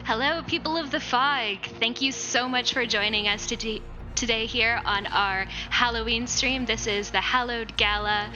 Hello, people of the fog. Thank you so much for joining us today here on our Halloween stream. This is the Hallowed Gala,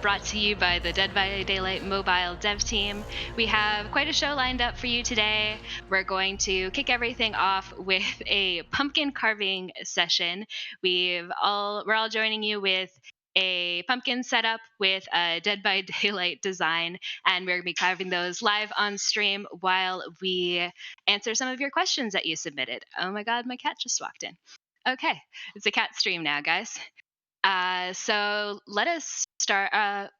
brought to you by the Dead by Daylight mobile dev team. We have quite a show lined up for you today. We're going to kick everything off with a pumpkin carving session. We're all joining you with a pumpkin setup with a Dead by Daylight design, and we're going to be carving those live on stream while we answer some of your questions that you submitted. Oh my god, my cat just walked in. Okay, it's a cat stream now, guys. So let us start.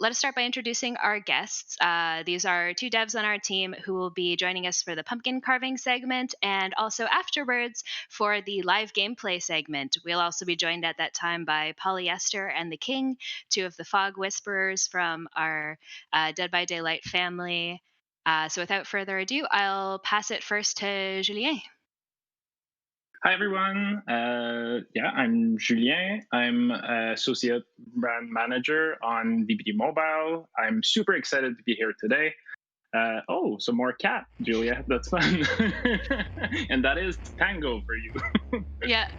Let us start by introducing our guests. These are two devs on our team who will be joining us for the pumpkin carving segment, and also afterwards for the live gameplay segment. We'll also be joined at that time by Polyester and the King, two of the Fog Whisperers from our Dead by Daylight family. So without further ado, I'll pass it first to Julien. Hi, everyone. I'm Julien. I'm Associate Brand Manager on DBD Mobile. I'm super excited to be here today. Some more cat, Julia. That's fun. And that is Tango for you. Yeah.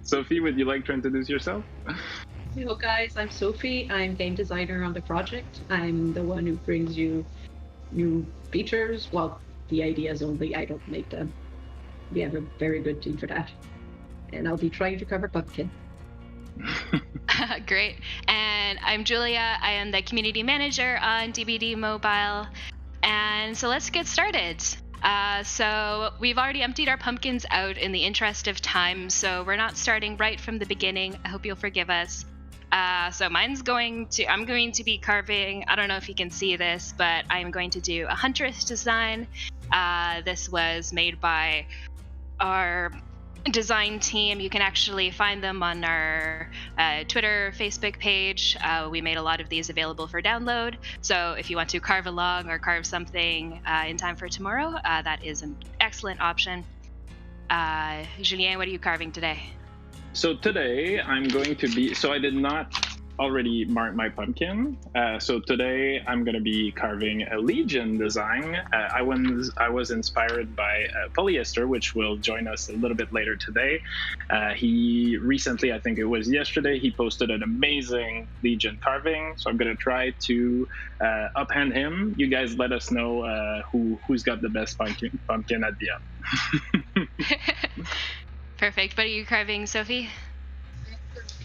Sophie, would you like to introduce yourself? Hello guys, I'm Sophie. I'm game designer on the project. I'm the one who brings you new features. Well, the ideas only, I don't make them. We have a very good team for that. And I'll be trying to cover pumpkin. Great. And I'm Julia. I am the community manager on DBD Mobile. And so let's get started. So we've already emptied our pumpkins out in the interest of time, so we're not starting right from the beginning. I hope you'll forgive us. So I'm going to be carving, I don't know if you can see this, but I'm going to do a huntress design. This was made by our design team. You can actually find them on our Twitter, Facebook page. We made a lot of these available for download. So if you want to carve along or carve something in time for tomorrow, that is an excellent option. Julien, what are you carving today? So today I'm going to be, I did not already mark my pumpkin. So today I'm going to be carving a Legion design. I was inspired by Polyester, which will join us a little bit later today. He recently, I think it was yesterday, he posted an amazing Legion carving. So I'm going to try to uphand him. You guys let us know who's got the best pumpkin at the end. Perfect. What are you carving, Sophie?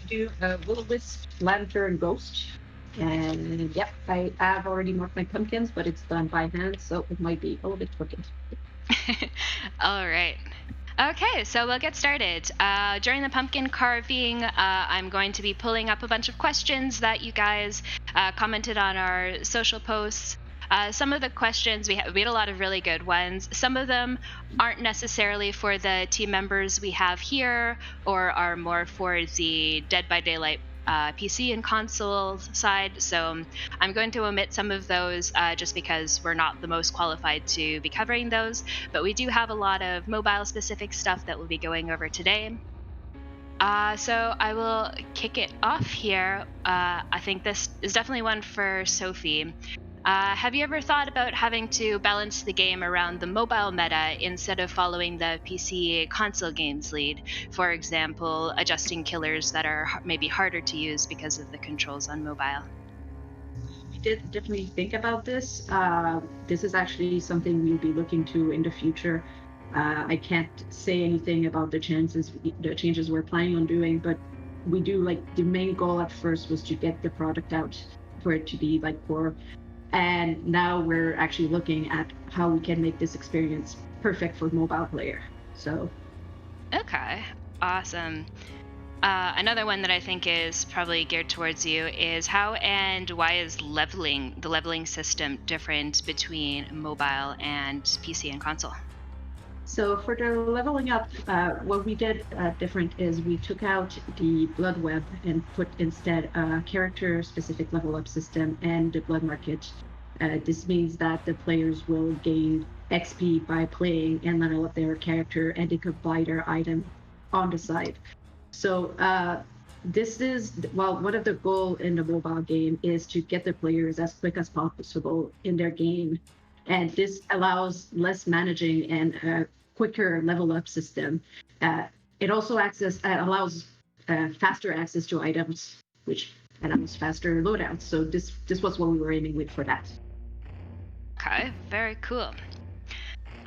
Do a will-o-wisp, lantern, ghost. And yep, I have already marked my pumpkins, but it's done by hand, so it might be a little bit crooked. All right. Okay, so we'll get started. During the pumpkin carving, I'm going to be pulling up a bunch of questions that you guys commented on our social posts. Some of the questions, we had a lot of really good ones. Some of them aren't necessarily for the team members we have here, or are more for the Dead by Daylight PC and console side. So I'm going to omit some of those just because we're not the most qualified to be covering those. But we do have a lot of mobile-specific stuff that we'll be going over today. So I will kick it off here. I think this is definitely one for Sophie. Have you ever thought about having to balance the game around the mobile meta instead of following the PC console games lead? For example, adjusting killers that are maybe harder to use because of the controls on mobile. We did definitely think about this. This is actually something we'll be looking to in the future. I can't say anything about the changes we're planning on doing, but we do, the main goal at first was to get the product out for it to be core. And now we're actually looking at how we can make this experience perfect for mobile player. So. Okay, awesome. Another one that I think is probably geared towards you is how and why is the leveling system different between mobile and PC and console? So for the leveling up, what we did different is we took out the blood web and put instead a character-specific level up system and the blood market. This means that the players will gain XP by playing and level up their character, and they could buy their item on the side. So this is, one of the goals in the mobile game is to get the players as quick as possible in their game and this allows less managing and a quicker level up system. It also allows faster access to items, which allows faster loadouts. So this was what we were aiming with for that. Okay, very cool.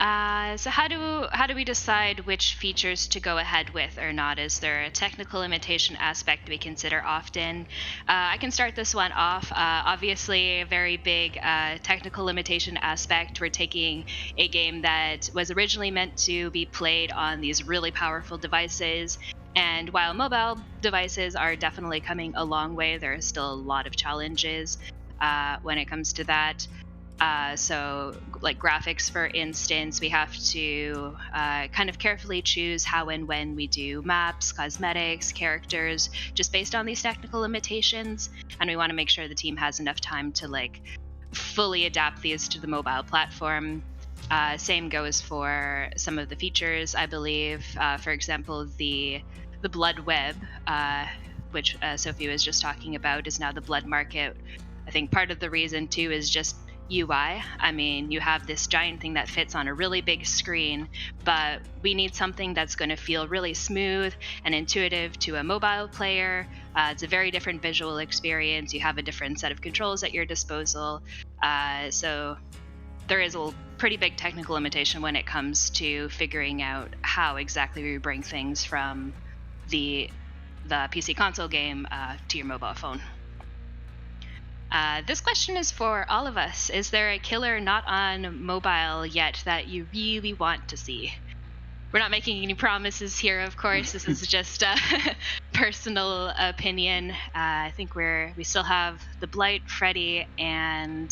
So how do we decide which features to go ahead with or not? Is there a technical limitation aspect we consider often? I can start this one off. Obviously, a very big technical limitation aspect. We're taking a game that was originally meant to be played on these really powerful devices. And while mobile devices are definitely coming a long way, there are still a lot of challenges when it comes to that. So, like graphics, for instance, we have to kind of carefully choose how and when we do maps, cosmetics, characters, just based on these technical limitations. And we want to make sure the team has enough time to like fully adapt these to the mobile platform. Same goes for some of the features, I believe. For example, the blood web, which Sophie was just talking about, is now the blood market. I think part of the reason too is just UI. I mean, you have this giant thing that fits on a really big screen, but we need something that's going to feel really smooth and intuitive to a mobile player. It's a very different visual experience. You have a different set of controls at your disposal. So there is a pretty big technical limitation when it comes to figuring out how exactly we bring things from the PC console game to your mobile phone. This question is for all of us. Is there a killer not on mobile yet that you really want to see? We're not making any promises here, of course. This is just a personal opinion. I think we still have the Blight, Freddy, and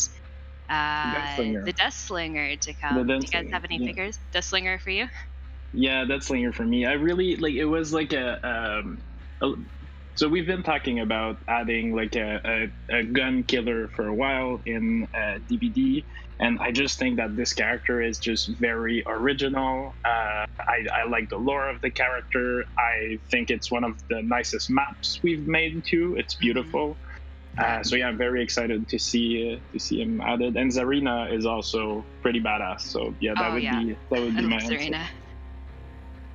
the Deathslinger to come. Do you guys have any figures? Deathslinger for you? Yeah, Deathslinger for me. I really like. It was like so we've been talking about adding like a gun killer for a while in DBD, and I just think that this character is just very original. I like the lore of the character. I think it's one of the nicest maps we've made too. It's beautiful. So yeah, I'm very excited to see him added. And Zarina is also pretty badass. So yeah, that would be my answer. Zarina.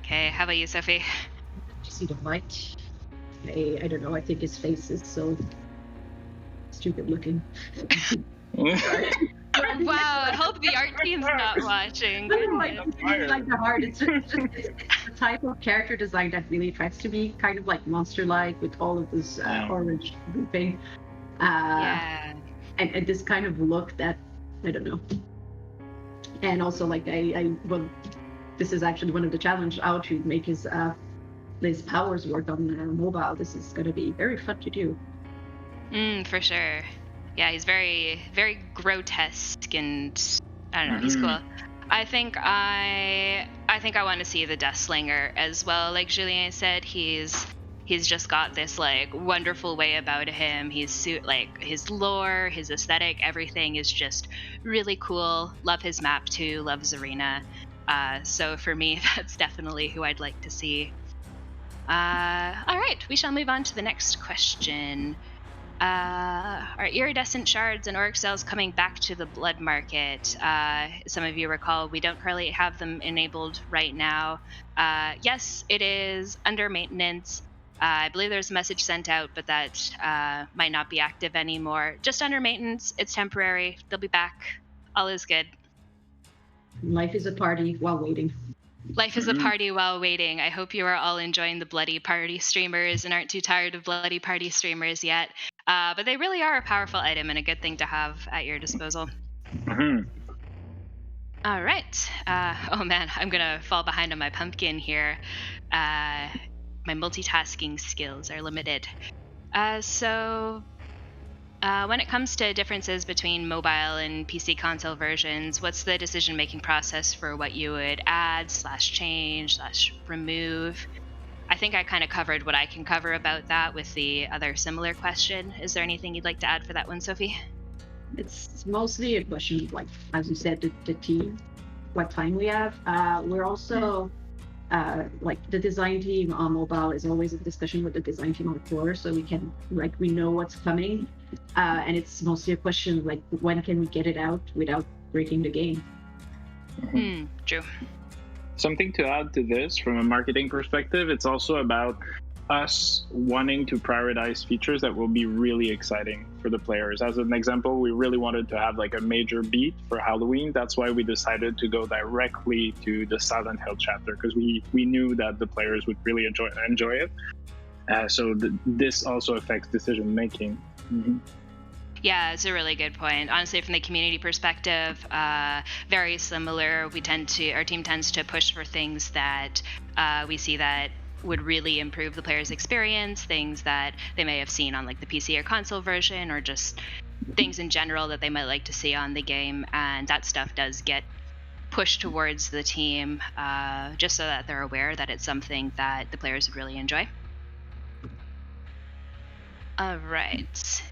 Okay, how about you, Sophie? You see the light. I don't know. I think his face is so stupid looking. Wow, I hope the art team's not watching. Like the heart. It's the type of character design that really tries to be kind of like monster-like with all of this orange grouping. And this kind of look that I don't know. And also, like well, this is actually one of the challenges how to make his powers work on mobile. This is going to be very fun to do. For sure. Yeah, he's very, very grotesque, and I don't know. He's cool. I think I want to see the Deathslinger as well. Like Julien said, he's just got this like wonderful way about him. Like his lore, his aesthetic, everything is just really cool. Love his map too. Love Zarina. So for me, that's definitely who I'd like to see. All right, we shall move on to the next question. Are iridescent shards and auric cells coming back to the blood market? Some of you recall we don't currently have them enabled right now. Yes, it is under maintenance. I believe there's a message sent out, but that might not be active anymore. Just under maintenance. It's temporary. They'll be back. All is good. Life is a party while waiting. Life is a party while waiting. I hope you are all enjoying the bloody party streamers and aren't too tired of bloody party streamers yet. But they really are a powerful item and a good thing to have at your disposal. All right. Oh man, I'm gonna fall behind on my pumpkin here. My multitasking skills are limited. So when it comes to differences between mobile and PC console versions, what's the decision-making process for what you would add, /change, /remove? I think I kind of covered what I can cover about that with the other similar question. Is there anything you'd like to add for that one, Sophie? It's mostly a question of, like, as you said, the team, what time we have. We're also, like, the design team on mobile is always in discussion with the design team on core, so we know what's coming. And it's mostly a question of, like, when can we get it out without breaking the game. True. Something to add to this from a marketing perspective, it's also about us wanting to prioritize features that will be really exciting for the players. As an example, we really wanted to have like a major beat for Halloween. That's why we decided to go directly to the Silent Hill chapter, because we knew that the players would really enjoy it. So this also affects decision making. Yeah, it's a really good point. Honestly, from the community perspective, very similar. Our team tends to push for things that we see that would really improve the player's experience, things that they may have seen on like the PC or console version, or just things in general that they might like to see on the game. And that stuff does get pushed towards the team, just so that they're aware that it's something that the players would really enjoy. All right.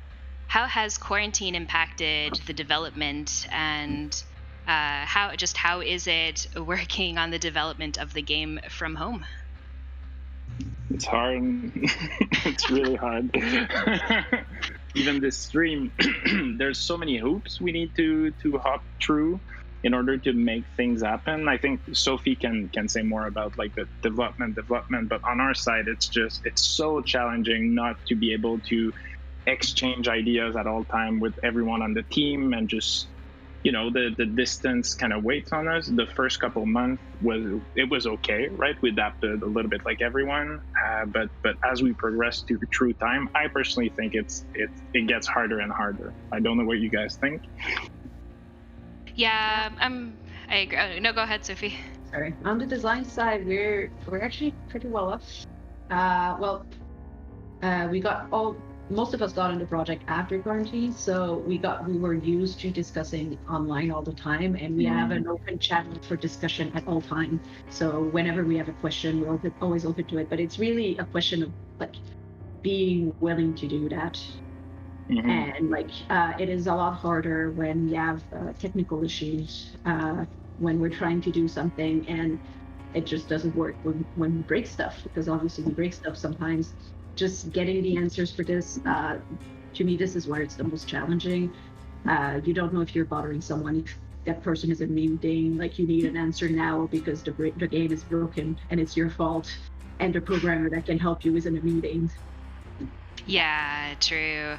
How has quarantine impacted the development, and how is it working on the development of the game from home? It's hard. It's really hard. Even this stream, there's so many hoops we need to hop through in order to make things happen. I think Sophie can say more about like the development, but on our side, it's so challenging not to be able to exchange ideas at all time with everyone on the team, and just the distance kind of weights on us. The first couple months was okay, right? We adapted a little bit like everyone, but as we progress through time, I personally think it gets harder and harder. I don't know what you guys think. Yeah, I agree. No, go ahead, Sophie. Sorry. On the design side, we're actually pretty well off. Most of us got into the project after quarantine, so we were used to discussing online all the time, and we have an open channel for discussion at all time. So whenever we have a question, we're always open to it. But it's really a question of like being willing to do that. And it is a lot harder when you have technical issues, when we're trying to do something and it just doesn't work, when we break stuff, because obviously we break stuff sometimes. Just getting the answers for this, to me, this is where it's the most challenging. You don't know if you're bothering someone, if that person is in a meeting, like you need an answer now because the game is broken and it's your fault, and the programmer that can help you is in a meeting. Yeah, true.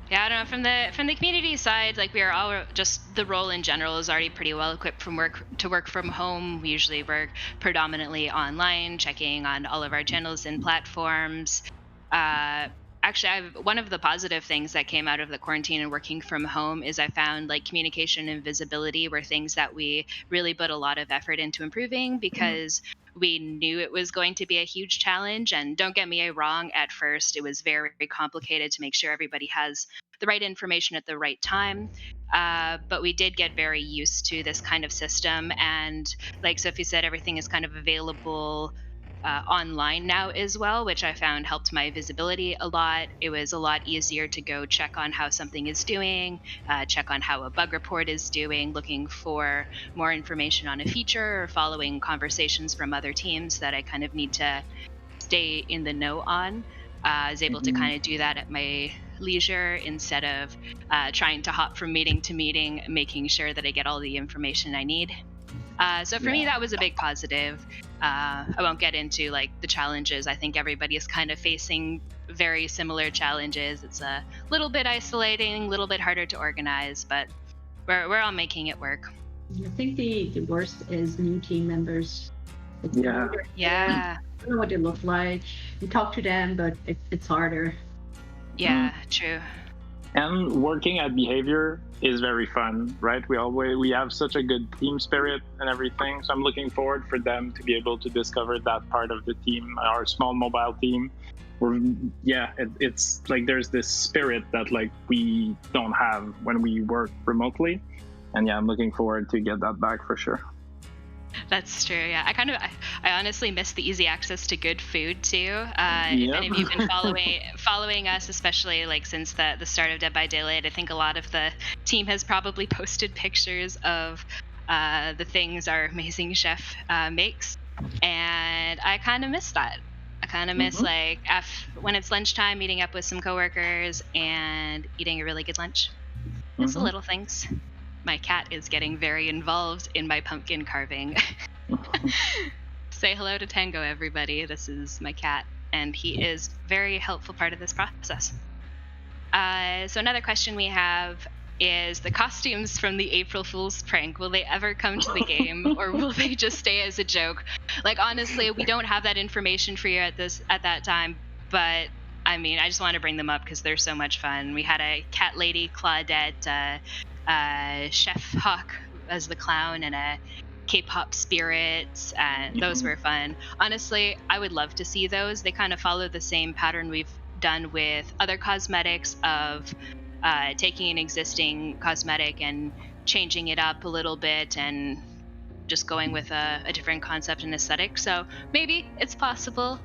Yeah, I don't know. From the community side, like we are all just, the role in general is already pretty well equipped to work from home. We usually work predominantly online, checking on all of our channels and platforms. Actually, one of the positive things that came out of the quarantine and working from home is I found like communication and visibility were things that we really put a lot of effort into improving, because we knew it was going to be a huge challenge. And don't get me wrong, at first it was very, very complicated to make sure everybody has the right information at the right time. But we did get very used to this kind of system. And like Sophie said, everything is kind of available online now as well, which I found helped my visibility a lot. It was a lot easier to go check on how something is doing, check on how a bug report is doing, looking for more information on a feature, or following conversations from other teams that I kind of need to stay in the know on. I was able to kind of do that at my leisure, instead of trying to hop from meeting to meeting, making sure that I get all the information I need. So for me, that was a big positive. I won't get into like the challenges. I think everybody is kind of facing very similar challenges. It's a little bit isolating, a little bit harder to organize, but we're all making it work. I think the worst is new team members. Yeah. I don't know what they look like. You talk to them, but it's harder. Yeah, true. And working at behavior is very fun, right? We have such a good team spirit and everything. So I'm looking forward for them to be able to discover that part of the team, our small mobile team. It's like there's this spirit that like we don't have when we work remotely. And I'm looking forward to get that back for sure. That's true. Yeah, I honestly miss the easy access to good food too. If any of you've been following us, especially like since the start of Dead by Daylight, I think a lot of the team has probably posted pictures of the things our amazing chef makes, and I kind of miss that. I kind of miss like when it's lunchtime, meeting up with some coworkers and eating a really good lunch. It's the little things. my cat is getting very involved in my pumpkin carving. Say hello to Tango, everybody. This is my cat, and he is very helpful part of this process. So another question we have is the costumes from the April Fool's prank. Will they ever come to the game, or will they just stay as a joke? Like, honestly, we don't have that information for you at that time, but I mean, I just want to bring them up because they're so much fun. We had a cat lady Claudette, Chef Hawk as the clown, and a K-pop spirit, and those were fun. Honestly, I would love to see those. They kind of follow the same pattern we've done with other cosmetics of taking an existing cosmetic and changing it up a little bit and just going with a different concept and aesthetic. So maybe it's possible.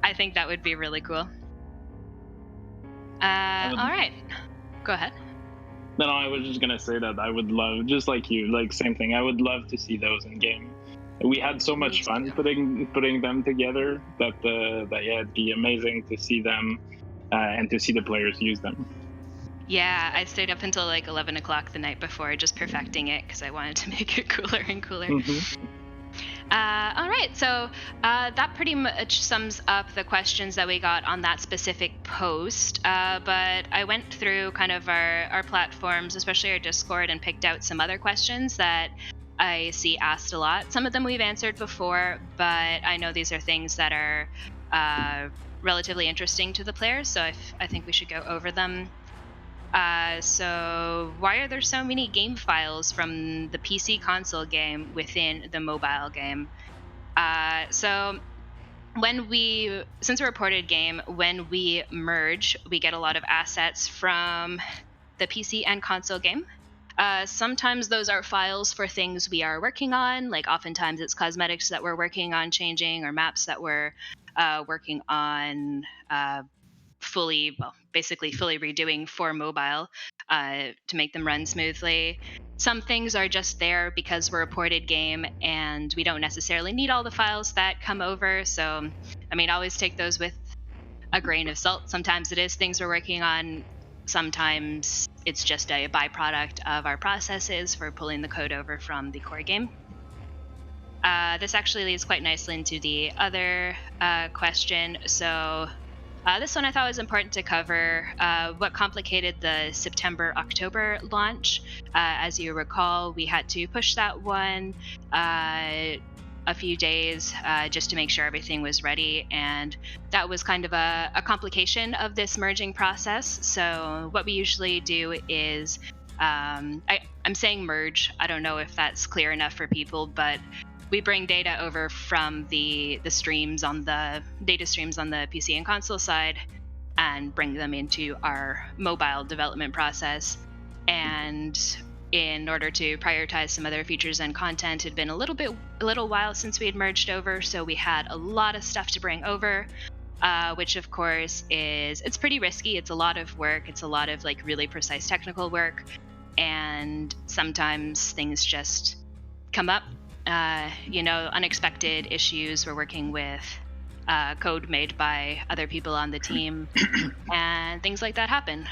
I think that would be really cool. All right, go ahead. No, I was just gonna say that I would love, just like you, like same thing. I would love to see those in game. We had so much fun putting them together that yeah, it'd be amazing to see them and to see the players use them. Yeah, I stayed up until like 11 o'clock the night before just perfecting it because I wanted to make it cooler and cooler. All right, so that pretty much sums up the questions that we got on that specific post. But I went through kind of our platforms, especially our Discord, and picked out some other questions that I see asked a lot. Some of them we've answered before, but I know these are things that are relatively interesting to the players, so I think we should go over them. So why are there so many game files from the PC console game within the mobile game? So since we're a ported game, when we merge, we get a lot of assets from the PC and console game. Sometimes those are files for things we are working on, like oftentimes it's cosmetics that we're working on changing or maps that we're working on basically fully redoing for mobile to make them run smoothly. Some things are just there because we're a ported game and we don't necessarily need all the files that come over. So, I mean, always take those with a grain of salt. Sometimes it is things we're working on. Sometimes it's just a byproduct of our processes for pulling the code over from the core game. This actually leads quite nicely into the other question. So this one I thought was important to cover. What complicated the September-October launch? As you recall, we had to push that one a few days just to make sure everything was ready, and that was kind of a complication of this merging process. So what we usually do is, I'm saying merge, I don't know if that's clear enough for people, but we bring data over from the streams on the data streams on the PC and console side and bring them into our mobile development process. And in order to prioritize some other features and content, it had been a little while since we had merged over, so we had a lot of stuff to bring over, which of course it's pretty risky. It's a lot of work. It's a lot of like really precise technical work, and sometimes things just come up. Unexpected issues. We're working with code made by other people on the team, and things like that happen.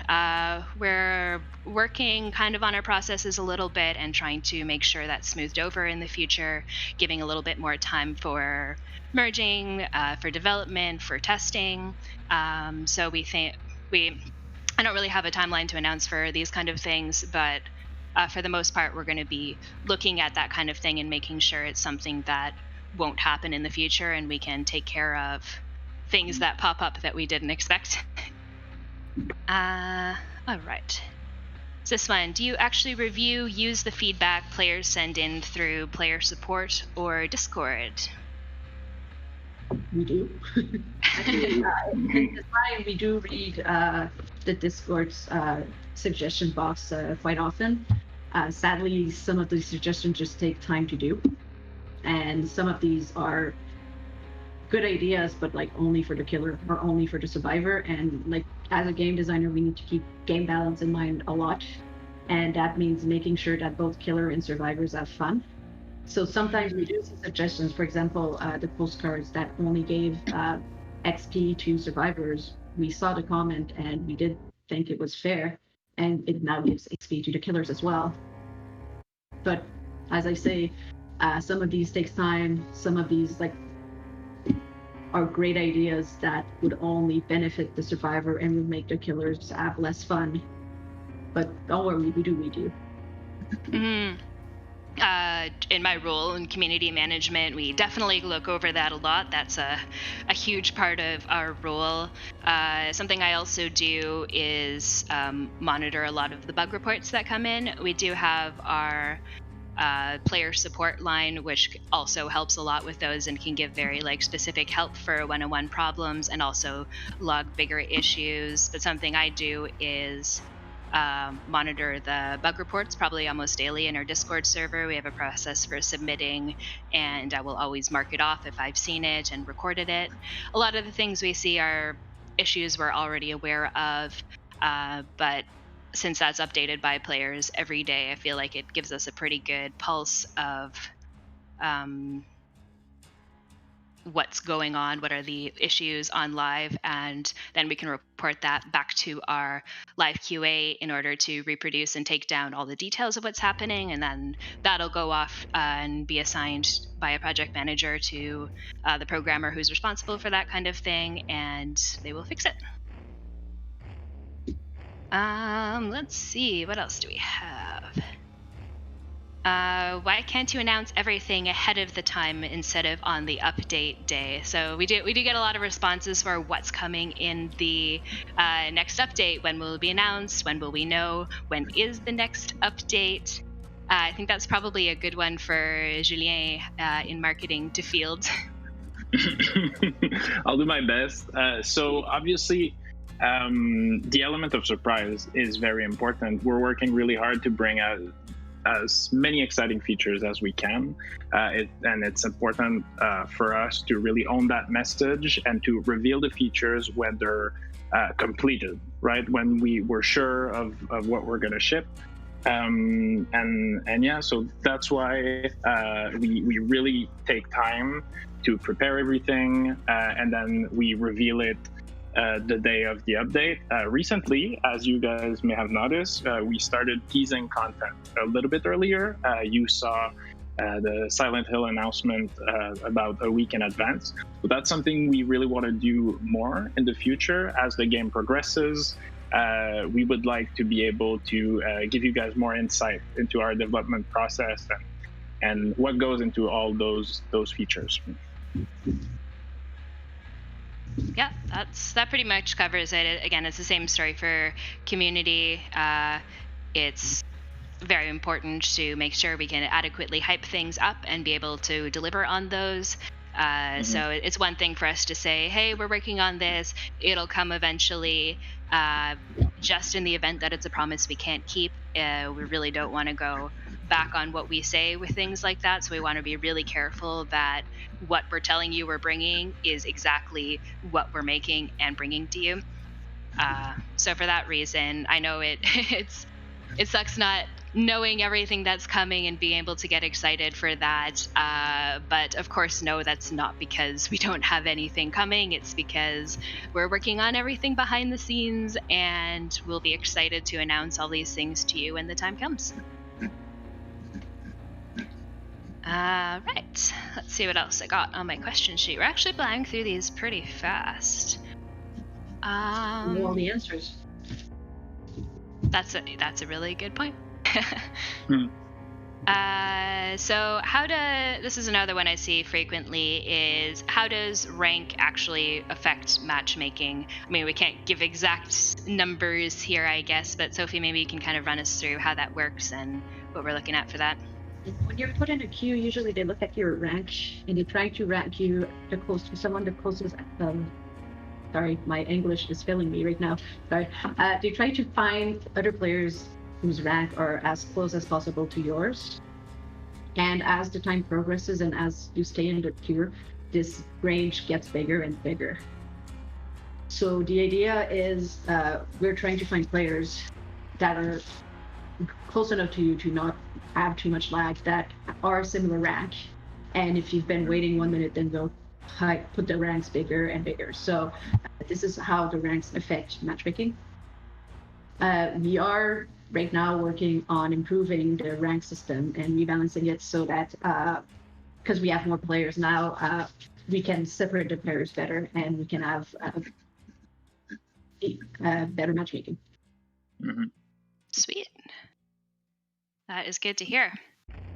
We're working kind of on our processes a little bit and trying to make sure that's smoothed over in the future, giving a little bit more time for merging, for development, for testing. So I don't really have a timeline to announce for these kind of things, but for the most part, we're going to be looking at that kind of thing and making sure it's something that won't happen in the future, and we can take care of things that pop up that we didn't expect. All right. So this one, do you actually use the feedback players send in through player support or Discord? We do. Actually, we do read the Discord's suggestion box quite often. Sadly, some of these suggestions just take time to do, and some of these are good ideas, but like only for the killer or only for the survivor. And like as a game designer, we need to keep game balance in mind a lot, and that means making sure that both killer and survivors have fun. So sometimes we do see suggestions, for example, the postcards that only gave XP to survivors. We saw the comment and we did think it was fair, and it now gives XP to the killers as well. But as I say, some of these takes time. Some of these are great ideas that would only benefit the survivor and will make the killers have less fun. But don't worry, we do. Mm-hmm. In my role in community management, we definitely look over that a lot. That's a huge part of our role. Something I also do is monitor a lot of the bug reports that come in. We do have our player support line, which also helps a lot with those and can give very specific help for one-on-one problems and also log bigger issues. But something I do is monitor the bug reports probably almost daily in our Discord server. We have a process for submitting, and I will always mark it off if I've seen it and recorded it. A lot of the things we see are issues we're already aware of, but since that's updated by players every day, I feel like it gives us a pretty good pulse of what's going on, what are the issues on live, and then we can report that back to our live QA in order to reproduce and take down all the details of what's happening, and then that'll go off and be assigned by a project manager to the programmer who's responsible for that kind of thing, and they will fix it. Let's see, what else do we have? Why can't you announce everything ahead of the time instead of on the update day? So we do get a lot of responses for what's coming in the next update. When will it be announced? When will we know? When is the next update? I think that's probably a good one for Julien in marketing to field. I'll do my best. So obviously, the element of surprise is very important. We're working really hard to bring out as many exciting features as we can, and it's important for us to really own that message and to reveal the features when they're completed, right? When we're sure of what we're going to ship. And yeah, so that's why we really take time to prepare everything, and then we reveal it the day of the update. Recently, as you guys may have noticed, we started teasing content a little bit earlier. You saw the Silent Hill announcement about a week in advance. So that's something we really want to do more in the future as the game progresses. We would like to be able to give you guys more insight into our development process and what goes into all those features. Yeah, that pretty much covers it. Again, it's the same story for community. It's very important to make sure we can adequately hype things up and be able to deliver on those. So it's one thing for us to say, hey, we're working on this, it'll come eventually. Just in the event that it's a promise we can't keep, we really don't want to go back on what we say with things like that. So we want to be really careful that what we're telling you we're bringing is exactly what we're making and bringing to you. So for that reason, I know it sucks not knowing everything that's coming and being able to get excited for that. But of course, no, that's not because we don't have anything coming. It's because we're working on everything behind the scenes, and we'll be excited to announce all these things to you when the time comes. Right. Let's see what else I got on my question sheet. We're actually plowing through these pretty fast. Know all the answers. That's a really good point. So this is another one I see frequently, is how does rank actually affect matchmaking? I mean, we can't give exact numbers here, I guess, but Sophie, maybe you can kind of run us through how that works and what we're looking at for that. When you're put in a queue, usually they look at your rank and they try to rank you the closest. Sorry, my English is failing me right now. Sorry. They try to find other players whose rank are as close as possible to yours. And as the time progresses and as you stay in the queue, this range gets bigger and bigger. So the idea is we're trying to find players that are close enough to you to not have too much lag, that are similar rank. And if you've been waiting 1 minute, then they'll put the ranks bigger and bigger. So this is how the ranks affect matchmaking. We are right now working on improving the rank system and rebalancing it so that because we have more players now, we can separate the players better and we can have better matchmaking. Mm-hmm. Sweet. That is good to hear.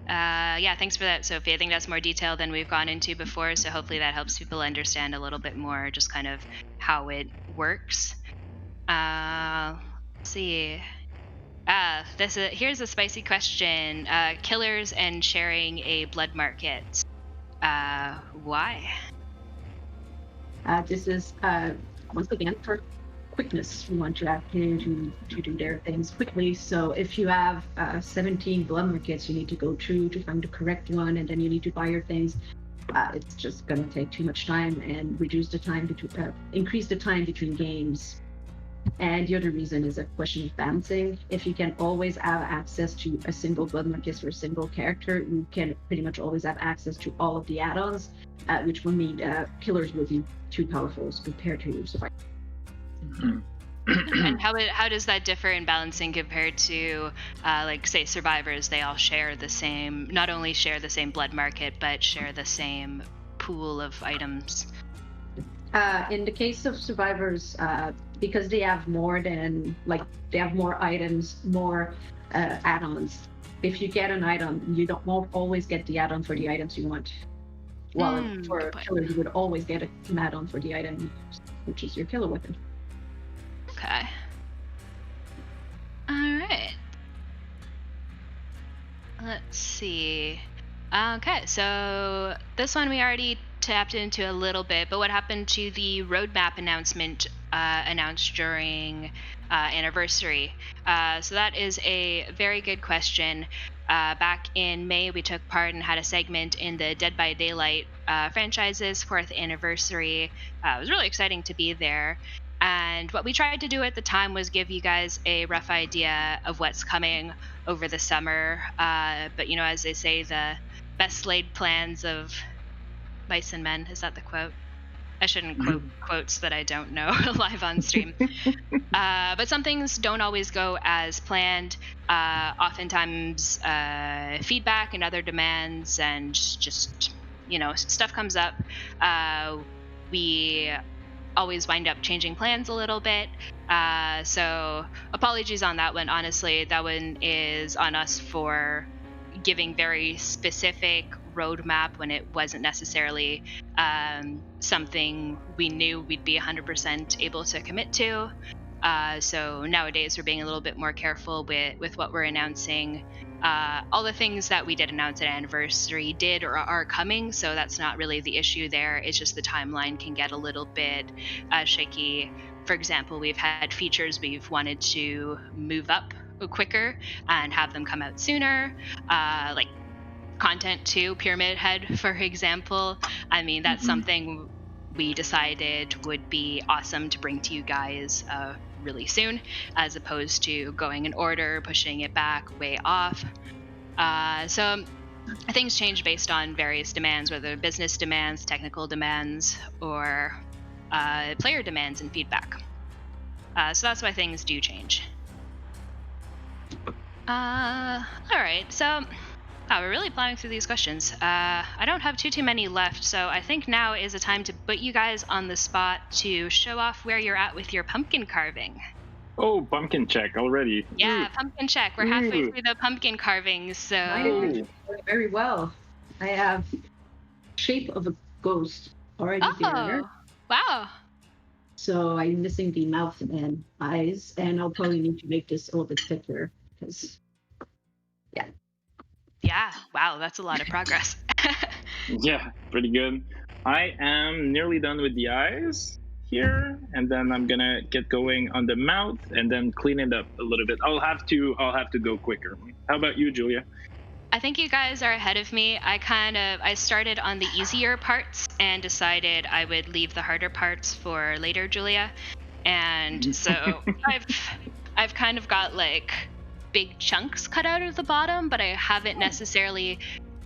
Yeah, thanks for that, Sophie. I think that's more detail than we've gone into before, so hopefully that helps people understand a little bit more just kind of how it works. Let's see. Here's a spicy question. Killers and sharing a blood market. Why? This is once again for quickness. We want your player to do their things quickly. So if you have 17 blood markets, you need to go through to find the correct one, and then you need to buy your things. It's just going to take too much time and increase the time between games. And the other reason is a question of balancing. If you can always have access to a single blood market for a single character, you can pretty much always have access to all of the add-ons, which will mean killers will be too powerful as compared to survivors. And how does that differ in balancing compared to like say survivors? They all share the same, not only share the same blood market, but share the same pool of items. In the case of survivors, because they have more items, more add-ons. If you get an item, won't always get the add-on for the items you want. While for killers, you would always get an add-on for the item, which is your killer weapon. Okay. All right. Let's see. Okay, so this one we already tapped into a little bit, but what happened to the roadmap announcement announced during anniversary? So that is a very good question. Back in May, we took part and had a segment in the Dead by Daylight franchise's 4th anniversary. It was really exciting to be there. And what we tried to do at the time was give you guys a rough idea of what's coming over the summer. But, as they say, the best laid plans of mice and men. Is that the quote? I shouldn't quote quotes that I don't know live on stream. But some things don't always go as planned. Oftentimes, feedback and other demands and just, stuff comes up. We always wind up changing plans a little bit. So apologies on that one. Honestly, that one is on us for giving very specific roadmap when it wasn't necessarily something we knew we'd be 100% able to commit to. So nowadays we're being a little bit more careful with what we're announcing. All the things that we did announce at anniversary did or are coming, so that's not really the issue there. It's just the timeline can get a little bit shaky. For example, we've had features we've wanted to move up quicker and have them come out sooner, like content to Pyramid Head, for example. I mean, that's something we decided would be awesome to bring to you guys really soon, as opposed to going in order, pushing it back way off. So things change based on various demands, whether business demands, technical demands, or player demands and feedback. So that's why things do change. All right, so we're really plowing through these questions. I don't have too many left, so I think now is a time to put you guys on the spot to show off where you're at with your pumpkin carving. Oh, pumpkin check already. Yeah, pumpkin check. We're halfway through the pumpkin carving, so... Mine is very well. I have shape of a ghost already there. Wow. So I'm missing the mouth and eyes, and I'll probably need to make this a little bit thicker, because, yeah. Yeah, wow, that's a lot of progress. Yeah, pretty good. I am nearly done with the eyes here, and then I'm gonna get going on the mouth and then clean it up a little bit. I'll have to go quicker. How about you, Julia? I think you guys are ahead of me. I started on the easier parts and decided I would leave the harder parts for later, Julia. And so I've kind of got like big chunks cut out of the bottom, but I haven't necessarily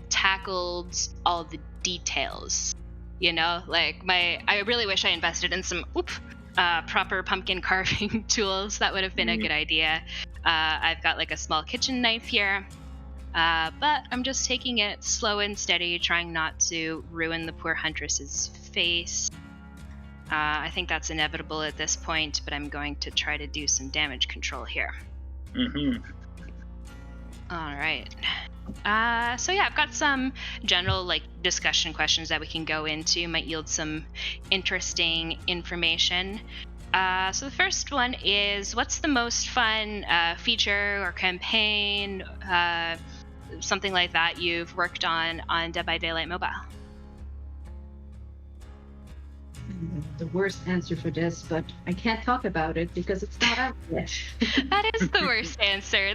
tackled all the details. Like I really wish I invested in some proper pumpkin carving tools, that would have been a good idea. I've got like a small kitchen knife here, but I'm just taking it slow and steady, trying not to ruin the poor huntress's face. I think that's inevitable at this point, but I'm going to try to do some damage control here. Mm-hmm. All right. So yeah, I've got some general like discussion questions that we can go into. Might yield some interesting information. So the first one is, what's the most fun feature or campaign, something like that, you've worked on Dead by Daylight Mobile? The worst answer for this, but I can't talk about it because it's not out yet. That is the worst answer.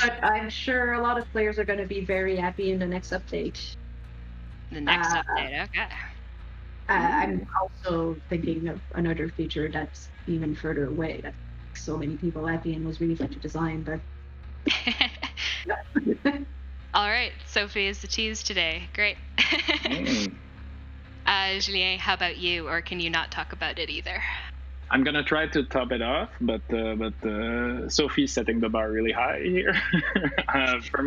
But I'm sure a lot of players are going to be very happy in the next update. The next update, okay. I'm also thinking of another feature that's even further away that makes so many people happy and was really fun to design, but All right, Sophie is the tease today. Great. Julien, how about you, or can you not talk about it either? I'm gonna try to top it off, but Sophie's setting the bar really high here. For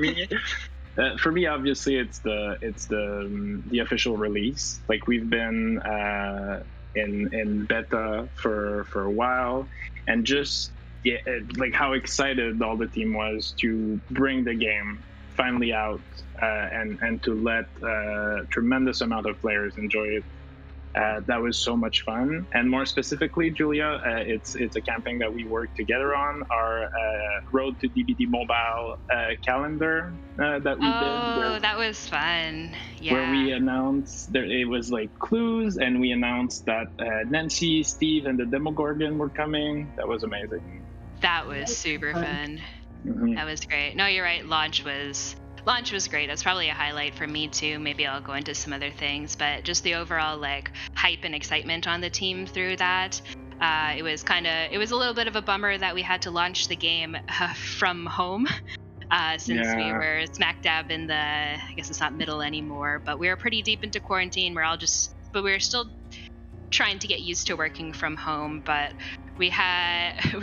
me, obviously, it's the official release. Like, we've been in beta for a while, and just like how excited all the team was to bring the game finally out and to let a tremendous amount of players enjoy it. That was so much fun. And more specifically, Julia, it's a campaign that we worked together on, our Road to DBD Mobile calendar that we did. Oh, that was fun. Yeah. Where we announced, it was like clues, and we announced that Nancy, Steve, and the Demogorgon were coming. That was amazing. That was super fun. Mm-hmm. That was great. No, you're right. Launch was great. That's probably a highlight for me too. Maybe I'll go into some other things, but just the overall like hype and excitement on the team through that. It was a little bit of a bummer that we had to launch the game from home, since we were smack dab in the, I guess it's not middle anymore, but we were pretty deep into quarantine. But we were still trying to get used to working from home. But we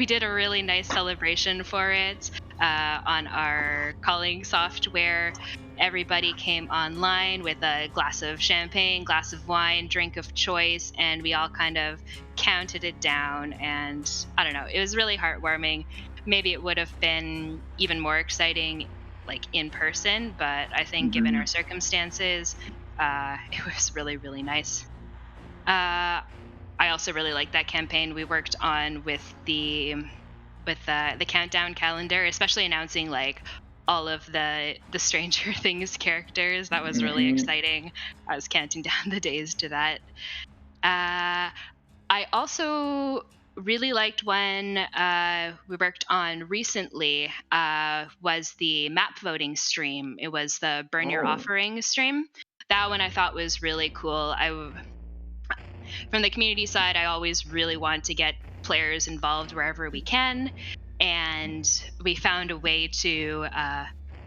did a really nice celebration for it. On our calling software, everybody came online with a glass of champagne, glass of wine, drink of choice, and we all kind of counted it down. And I don't know, it was really heartwarming. Maybe it would have been even more exciting like in person, but I think given our circumstances, it was really, really nice. I also really liked that campaign we worked on with the countdown calendar, especially announcing like all of the Stranger Things characters. That was really exciting. I was counting down the days to that. I also really liked one we worked on recently, was the map voting stream. It was the Burn Your Offering stream. That one I thought was really cool. From the community side, I always really want to get players involved wherever we can, and we found a way to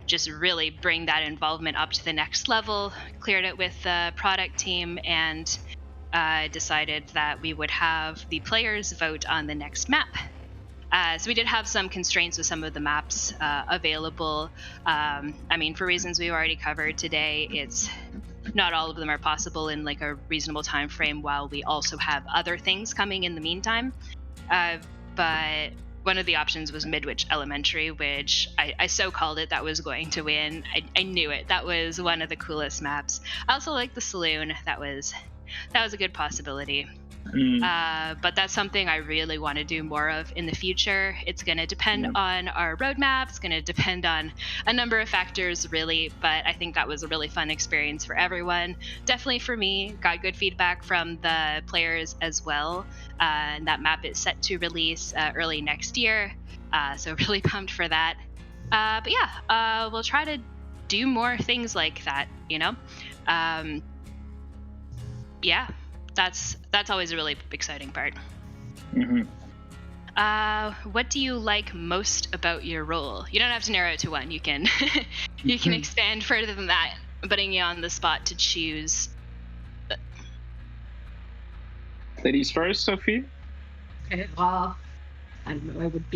just really bring that involvement up to the next level. Cleared it with the product team, and decided that we would have the players vote on the next map. So we did have some constraints with some of the maps available. I mean, for reasons we've already covered today, it's not all of them are possible in like a reasonable time frame, while we also have other things coming in the meantime. But one of the options was Midwich Elementary, which I so called it that was going to win. I knew it. That was one of the coolest maps. I also like the saloon. That was a good possibility. But that's something I really want to do more of in the future. It's going to depend on our roadmap. It's going to depend on a number of factors, really. But I think that was a really fun experience for everyone. Definitely for me. Got good feedback from the players as well. And that map is set to release early next year. So really pumped for that. But yeah, we'll try to do more things like that, you know? Yeah. That's always a really exciting part. What do you like most about your role? You don't have to narrow it to one. You can you can expand further than that, putting you on the spot to choose. Ladies first, Sophie? Okay, well, I don't know. I wouldn't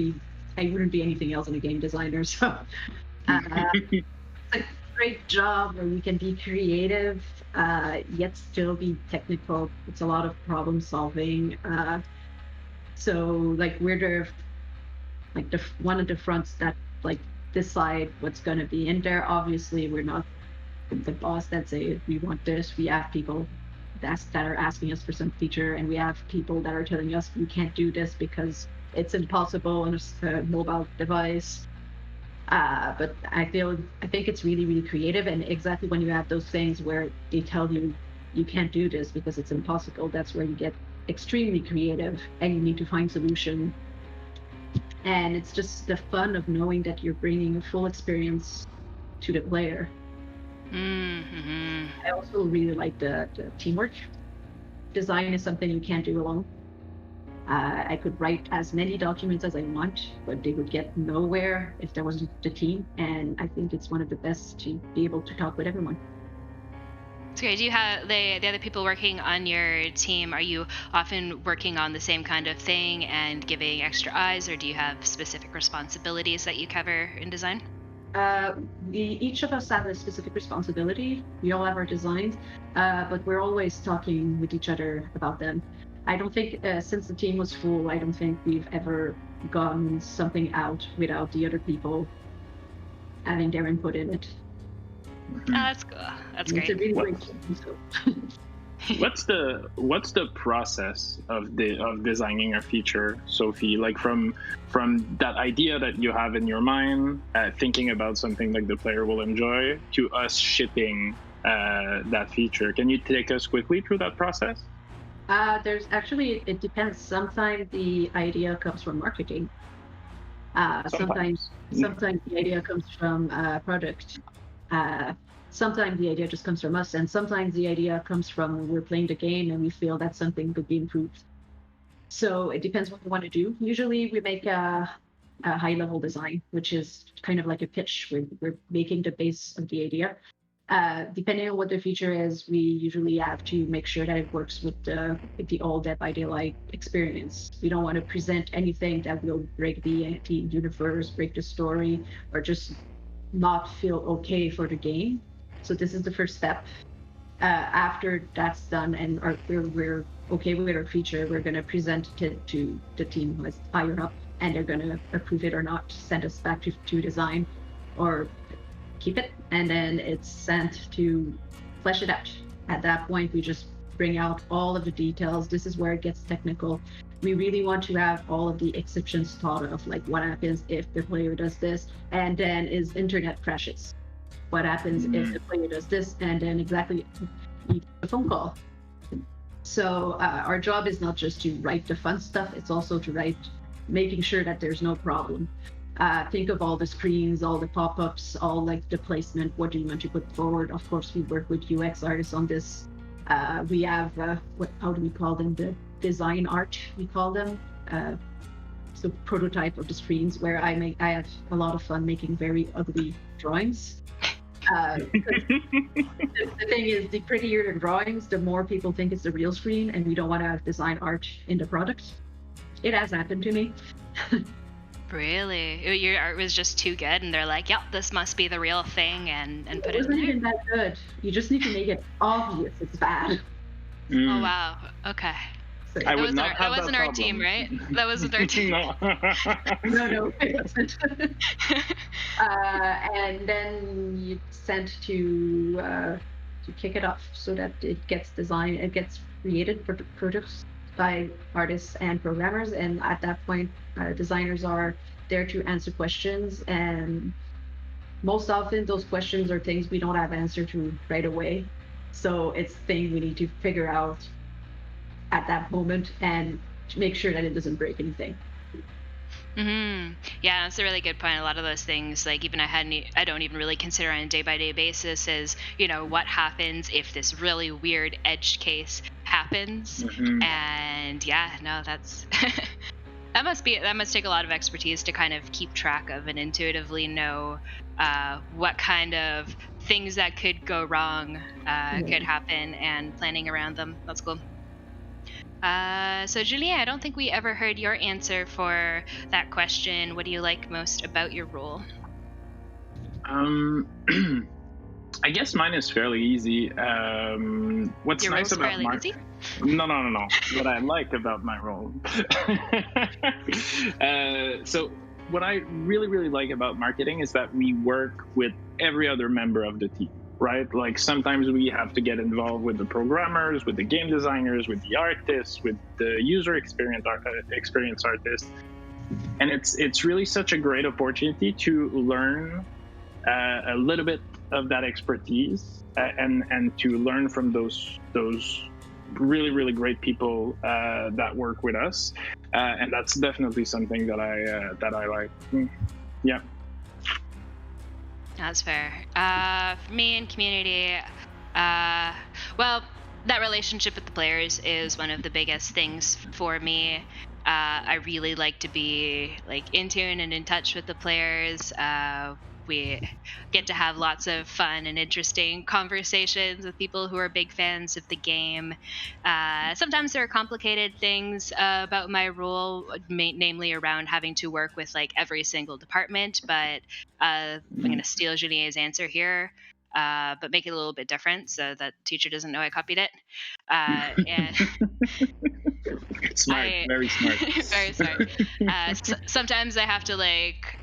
be anything else than a game designer. So it's a great job where you can be creative, yet still be technical. It's a lot of problem solving. So like we're the one of the fronts that like decide what's going to be in there. Obviously, we're not the boss that say we want this. We have people that are asking us for some feature, and we have people that are telling us we can't do this because it's impossible on a mobile device. But I think it's really, really creative, and exactly when you have those things where they tell you you can't do this because it's impossible, that's where you get extremely creative and you need to find solution. And it's just the fun of knowing that you're bringing a full experience to the player. Mm-hmm. I also really like the teamwork. Design is something you can't do alone. I could write as many documents as I want, but they would get nowhere if there wasn't the team. And I think it's one of the best to be able to talk with everyone. It's great. Do you have the other people working on your team? Are you often working on the same kind of thing and giving extra eyes, or do you have specific responsibilities that you cover in design? Each of us have a specific responsibility. We all have our designs, but we're always talking with each other about them. I don't think, since the team was full, I don't think we've ever gotten something out without the other people having their input in it. Oh, that's cool. That's And it's a great. really What, great team. So. what's the process of designing a feature, Sophie? Like from that idea that you have in your mind, thinking about something like the player will enjoy, to us shipping that feature. Can you take us quickly through that process? There's actually, it depends. Sometimes the idea comes from marketing. Sometimes, Sometimes. sometimes the idea comes from product. Uh, Sometimes the idea just comes from us, and sometimes the idea comes from when we're playing the game and we feel that something could be improved. So it depends what we want to do. Usually, we make a high-level design, which is kind of like a pitch. We're making the base of the idea. Depending on what the feature is, we usually have to make sure that it works with the old Dead by Daylight experience. We don't want to present anything that will break the universe, break the story, or just not feel okay for the game. So this is the first step. After that's done and we're okay with our feature, we're going to present it to the team who is higher up, and they're going to approve it or not, send us back to design, or keep it, and then it's sent to flesh it out. At that point, we just bring out all of the details. This is where it gets technical. We really want to have all of the exceptions thought of, like what happens if the player does this, and then is internet crashes. What happens if the player does this, and then exactly you get a phone call. So our job is not just to write the fun stuff; it's also to write, making sure that there's no problem. Think of all the screens, all the pop-ups, all like the placement. What do you want to put forward? Of course, we work with UX artists on this. We have how do we call them? The design art, we call them. So prototype of the screens, where I have a lot of fun making very ugly drawings. The thing is, the prettier the drawings, the more people think it's the real screen, and we don't want to have design art in the product. It has happened to me. Really? Your art was just too good, and they're like, "Yep, this must be the real thing," and put It it in wasn't there. even that good. You just need to make it obvious it's bad. Oh wow. Okay. So, I That would wasn't not our, have that that wasn't our problem. team, right? That wasn't our team. No. no, it wasn't. And then you sent to kick it off so that it gets designed, it gets created, produced by artists and programmers. And at that point, designers are there to answer questions, and most often those questions are things we don't have answer to right away. So it's things we need to figure out at that moment and to make sure that it doesn't break anything. Yeah, that's a really good point. A lot of those things, like even I don't even really consider on a day by day basis is, what happens if this really weird edge case happens. Mhm. And yeah, no, that's that must take a lot of expertise to kind of keep track of and intuitively know what kind of things that could go wrong could happen and planning around them. That's cool. So Julien, I don't think we ever heard your answer for that question. What do you like most about your role? Um, I guess mine is fairly easy. What's Your nice role's about fairly easy. No. What I like about my role. So what I really like about marketing is that we work with every other member of the team, right? Like sometimes we have to get involved with the programmers, with the game designers, with the artists, with the user experience artists, and it's really such a great opportunity to learn a little bit of that expertise and to learn from those really great people that work with us, and that's definitely something that I like. Yeah. That's fair. For me in community, uh, well, that relationship with the players is one of the biggest things for me. I really like to be like in tune and in touch with the players. We get to have lots of fun and interesting conversations with people who are big fans of the game. Sometimes there are complicated things about my role, namely around having to work with like every single department, but I'm going to steal Julien's answer here, but make it a little bit different so that teacher doesn't know I copied it. And Smart, I very smart. very smart. Sometimes I have to like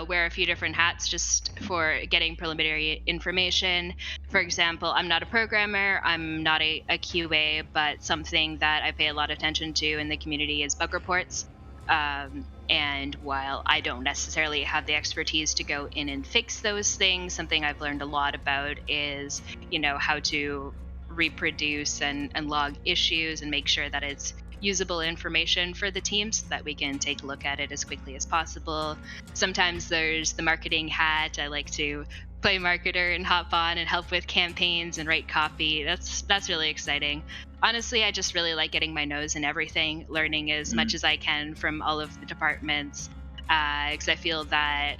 wear a few different hats just for getting preliminary information. For example, I'm not a programmer, I'm not a QA, but something that I pay a lot of attention to in the community is bug reports. And while I don't necessarily have the expertise to go in and fix those things, something I've learned a lot about is, how to reproduce and log issues and make sure that it's usable information for the team so that we can take a look at it as quickly as possible. Sometimes there's the marketing hat. I like to play marketer and hop on and help with campaigns and write copy. That's really exciting. Honestly, I just really like getting my nose in everything, learning as much as I can from all of the departments, because I feel that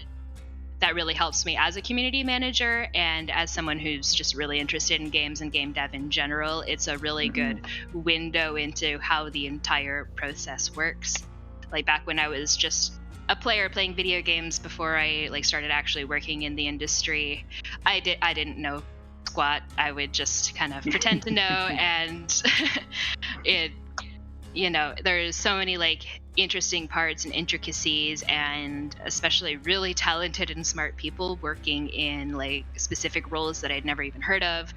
really helps me as a community manager and as someone who's just really interested in games and game dev in general. It's a really good window into how the entire process works. Like back when I was just a player playing video games before I like started actually working in the industry, I didn't know squat. I would just kind of pretend to know, and it there's so many like interesting parts and intricacies, and especially really talented and smart people working in like specific roles that I'd never even heard of.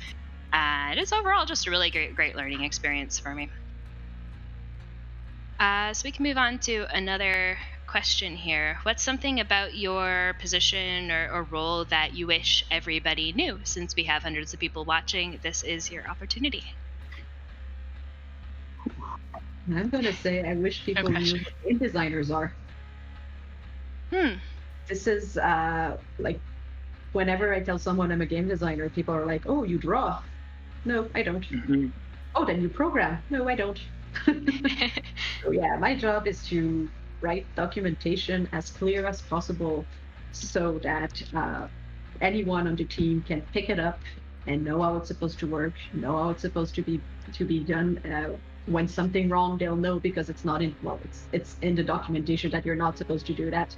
And it's overall just a really great learning experience for me. So we can move on to another question here. What's something about your position or role that you wish everybody knew? Since we have hundreds of people watching, this is your opportunity. I'm going to say I wish No people knew pressure. what game designers are. Hmm. This is like whenever I tell someone I'm a game designer, people are like, "Oh, you draw?" No, I don't. Oh, then you program? No, I don't. So yeah, my job is to write documentation as clear as possible so that anyone on the team can pick it up and know how it's supposed to work, know how it's supposed to be done. When something wrong, they'll know because it's not in it's in the documentation that you're not supposed to do that,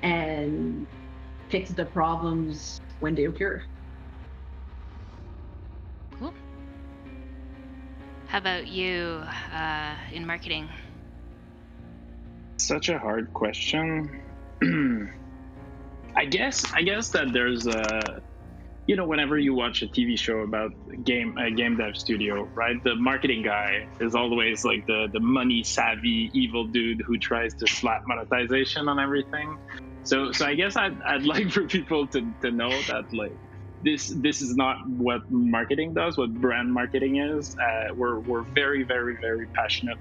and fix the problems when they occur. Cool. How about you in marketing? Such a hard question. I guess that there's a whenever you watch a TV show about a game dev studio, right? The marketing guy is always like the money savvy evil dude who tries to slap monetization on everything. So I guess I'd like for people to know that like this is not what marketing does, what brand marketing is. We're very passionate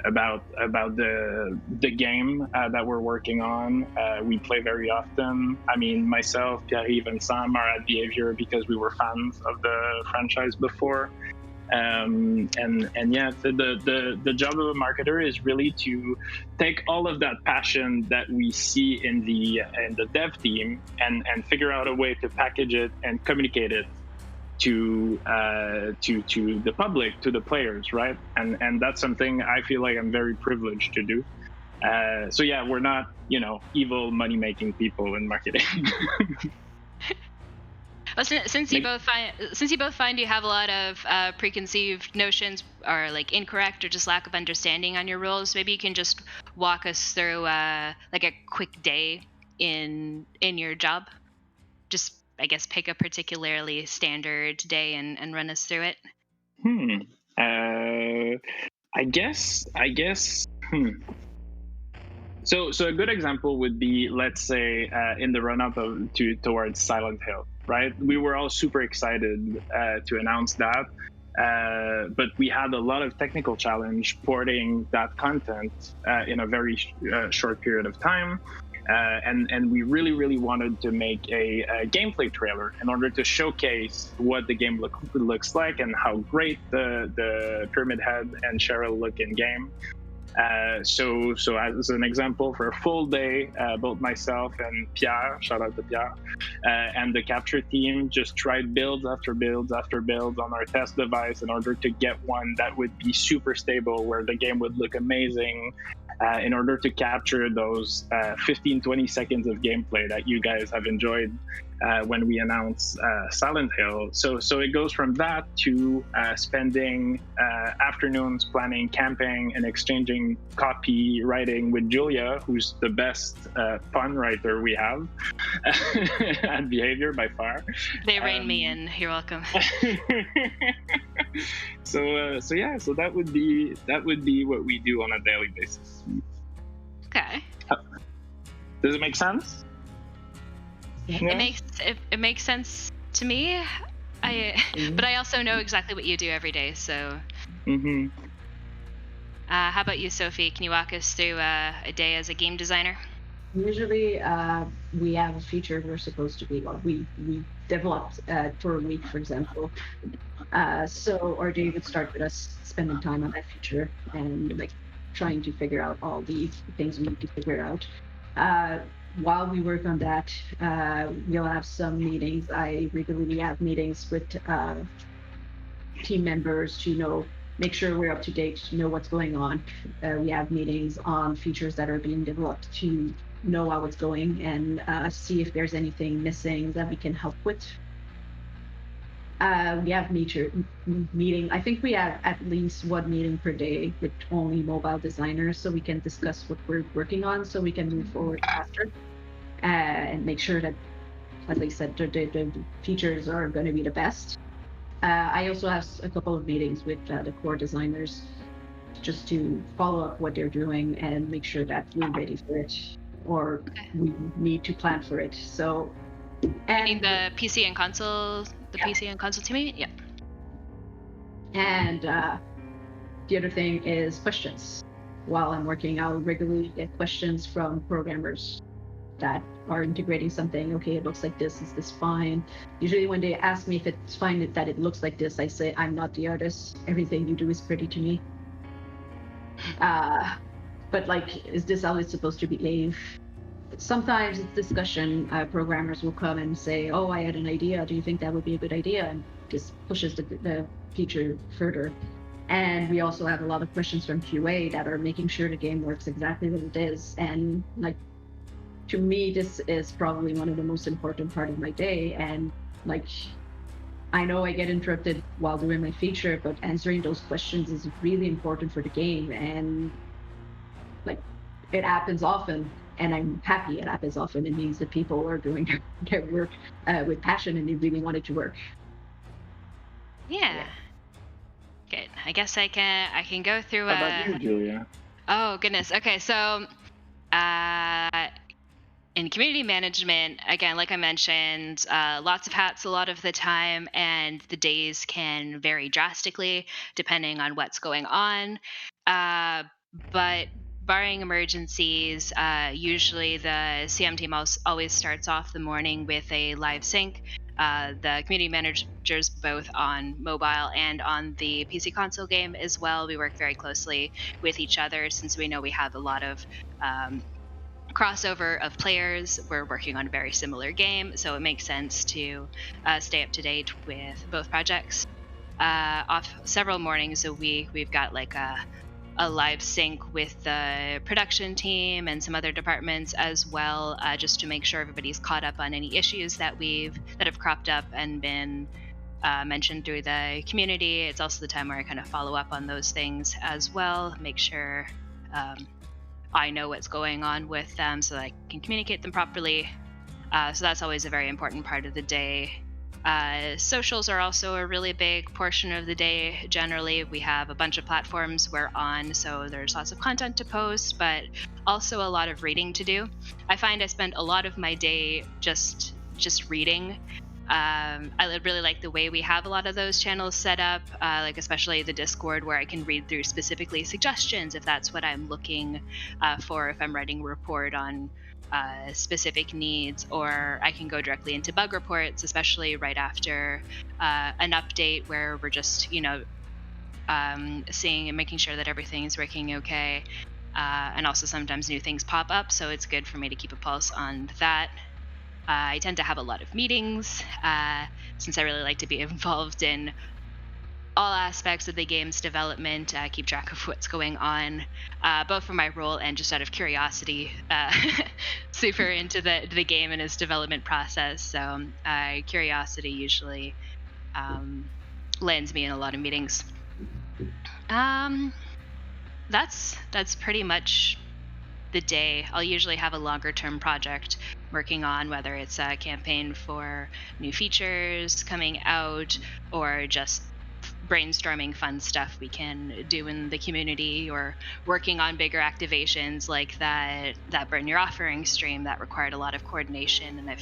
about the game that we're working on. We play very often. I mean, myself, Pierre-Yves, and Sam are at Behavior because we were fans of the franchise before. And yeah, the job of a marketer is really to take all of that passion that we see in the dev team and figure out a way to package it and communicate it to the public, to the players, right? And that's something I feel like I'm very privileged to do. So yeah, we're not, evil money making people in marketing. Well, since you both find you have a lot of preconceived notions, or like incorrect or just lack of understanding on your roles, maybe you can just walk us through like a quick day in your job. Just, I guess, pick a particularly standard day and run us through it. I guess. So a good example would be, let's say, in the run up towards Silent Hill, right? We were all super excited to announce that, but we had a lot of technical challenge porting that content in a very short period of time. And we really wanted to make a gameplay trailer in order to showcase what the game looks like and how great the Pyramid Head and Cheryl look in game. So as an example, for a full day, both myself and Pierre, shout out to Pierre, and the capture team just tried builds after builds after builds on our test device in order to get one that would be super stable, where the game would look amazing, in order to capture those 15-20 seconds of gameplay that you guys have enjoyed when we announce Silent Hill. So it goes from that to spending afternoons planning camping and exchanging copywriting with Julia, who's the best pun writer we have at Behavior by far. They rein me in. You're welcome. So that would be what we do on a daily basis. Okay. Does it make sense? Yeah. It makes sense to me. But I also know exactly what you do every day. So. Mm-hmm. How about you, Sophie? Can you walk us through a day as a game designer? Usually, we have a feature we're supposed to be. Well, we developed for a week, for example. So our day would start with us spending time on that feature and like trying to figure out all the things we need to figure out. While we work on that, we'll have some meetings. I regularly have meetings with team members to make sure we're up to date, know what's going on. We have meetings on features that are being developed to know how it's going and see if there's anything missing that we can help with. We have meeting. I think we have at least one meeting per day with only mobile designers, so we can discuss what we're working on, so we can move forward faster and make sure that, as I said, the features are going to be the best. I also have a couple of meetings with the core designers just to follow up what they're doing and make sure that we're ready for it, or we need to plan for it. So, and the PC and console. PC and console team? Yeah. And the other thing is questions. While I'm working, I'll regularly get questions from programmers that are integrating something. Okay, it looks like this. Is this fine? Usually when they ask me if it's fine that it looks like this, I say, I'm not the artist. Everything you do is pretty to me. But like, is this how it's supposed to behave? Sometimes it's discussion. Programmers will come and say, oh, I had an idea. Do you think that would be a good idea? And this pushes the feature further. And we also have a lot of questions from QA that are making sure the game works exactly what it is. And like, to me, this is probably one of the most important part of my day. And like, I know I get interrupted while doing my feature, but answering those questions is really important for the game. And like, it happens often. And I'm happy it happens often. It means that people are doing their work with passion and they really want it to work. Yeah. Good. I guess I can go through. How about you, Julia? Oh goodness. Okay, so in community management, again, like I mentioned, lots of hats a lot of the time, and the days can vary drastically depending on what's going on. But barring emergencies, usually the CM team always starts off the morning with a live sync. The community managers, both on mobile and on the PC console game as well, we work very closely with each other since we know we have a lot of crossover of players. We're working on a very similar game, so it makes sense to stay up to date with both projects. Off several mornings a week, we've got like a live sync with the production team and some other departments as well, just to make sure everybody's caught up on any issues that have cropped up and been mentioned through the community. It's also the time where I kind of follow up on those things as well, make sure I know what's going on with them so that I can communicate them properly. So that's always a very important part of the day. Socials are also a really big portion of the day. Generally, we have a bunch of platforms we're on, so there's lots of content to post, but also a lot of reading to do. I find I spend a lot of my day just reading. I really like the way we have a lot of those channels set up, like especially the Discord, where I can read through specifically suggestions if that's what I'm looking for, if I'm writing a report on specific needs, or I can go directly into bug reports, especially right after an update where we're just, seeing and making sure that everything's working okay. And also sometimes new things pop up, so it's good for me to keep a pulse on that. I tend to have a lot of meetings since I really like to be involved in all aspects of the game's development, keep track of what's going on, both for my role and just out of curiosity, super into the game and its development process. So curiosity usually lands me in a lot of meetings. That's pretty much the day. I'll usually have a longer term project working on, whether it's a campaign for new features coming out or just brainstorming fun stuff we can do in the community, or working on bigger activations like that Burn Your Offering stream that required a lot of coordination, and I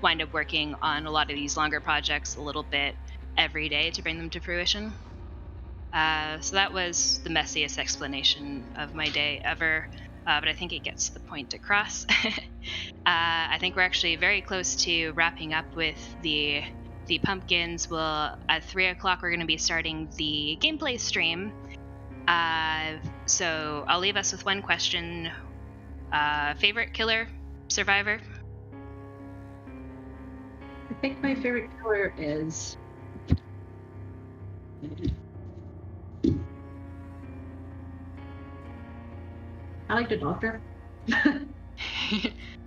wind up working on a lot of these longer projects a little bit every day to bring them to fruition. So that was the messiest explanation of my day ever, but I think it gets the point across. I think we're actually very close to wrapping up with the pumpkins. At 3 o'clock, we're going to be starting the gameplay stream. So I'll leave us with one question. Favorite killer, survivor? I think my favorite killer is... I like the doctor.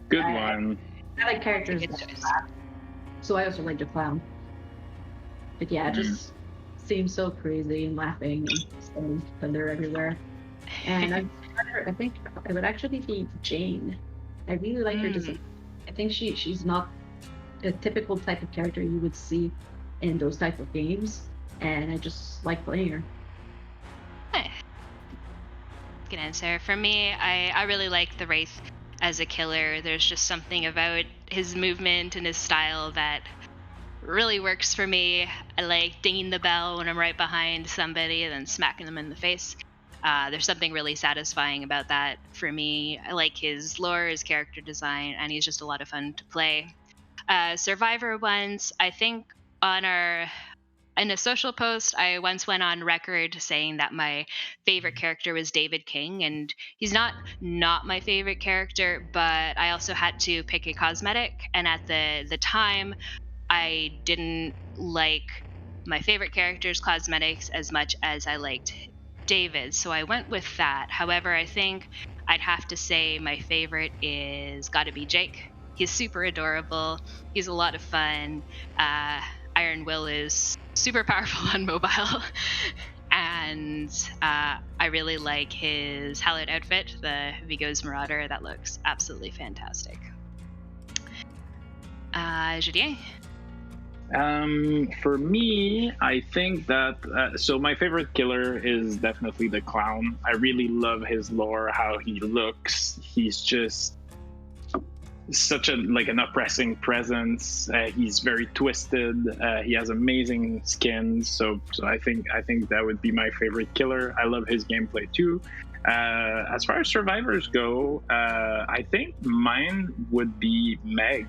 Good one. I like characters so I also like the clown. But yeah, it just seems so crazy and laughing and thunder everywhere. And I think it would actually be Jane. I really like her design. I think she's not a typical type of character you would see in those type of games, and I just like playing her. Good answer. For me, I really like the Wraith as a killer. There's just something about his movement and his style that really works for me. I like dinging the bell when I'm right behind somebody and then smacking them in the face. There's something really satisfying about that for me. I like his lore, his character design, and he's just a lot of fun to play. Survivor ones, I think in a social post, I once went on record saying that my favorite character was David King, and he's not my favorite character, but I also had to pick a cosmetic, and at the time, I didn't like my favorite character's cosmetics as much as I liked David, so I went with that. However, I think I'd have to say my favorite is gotta be Jake. He's super adorable. He's a lot of fun. Iron Will is super powerful on mobile. And I really like his Hallowed outfit, the Vigo's Marauder. That looks absolutely fantastic. Julien? For me, I think that so my favorite killer is definitely the clown. I really love his lore, how he looks. He's just such an oppressing presence. He's very twisted. He has amazing skin. So I think that would be my favorite killer. I love his gameplay too. As far as survivors go, I think mine would be Meg.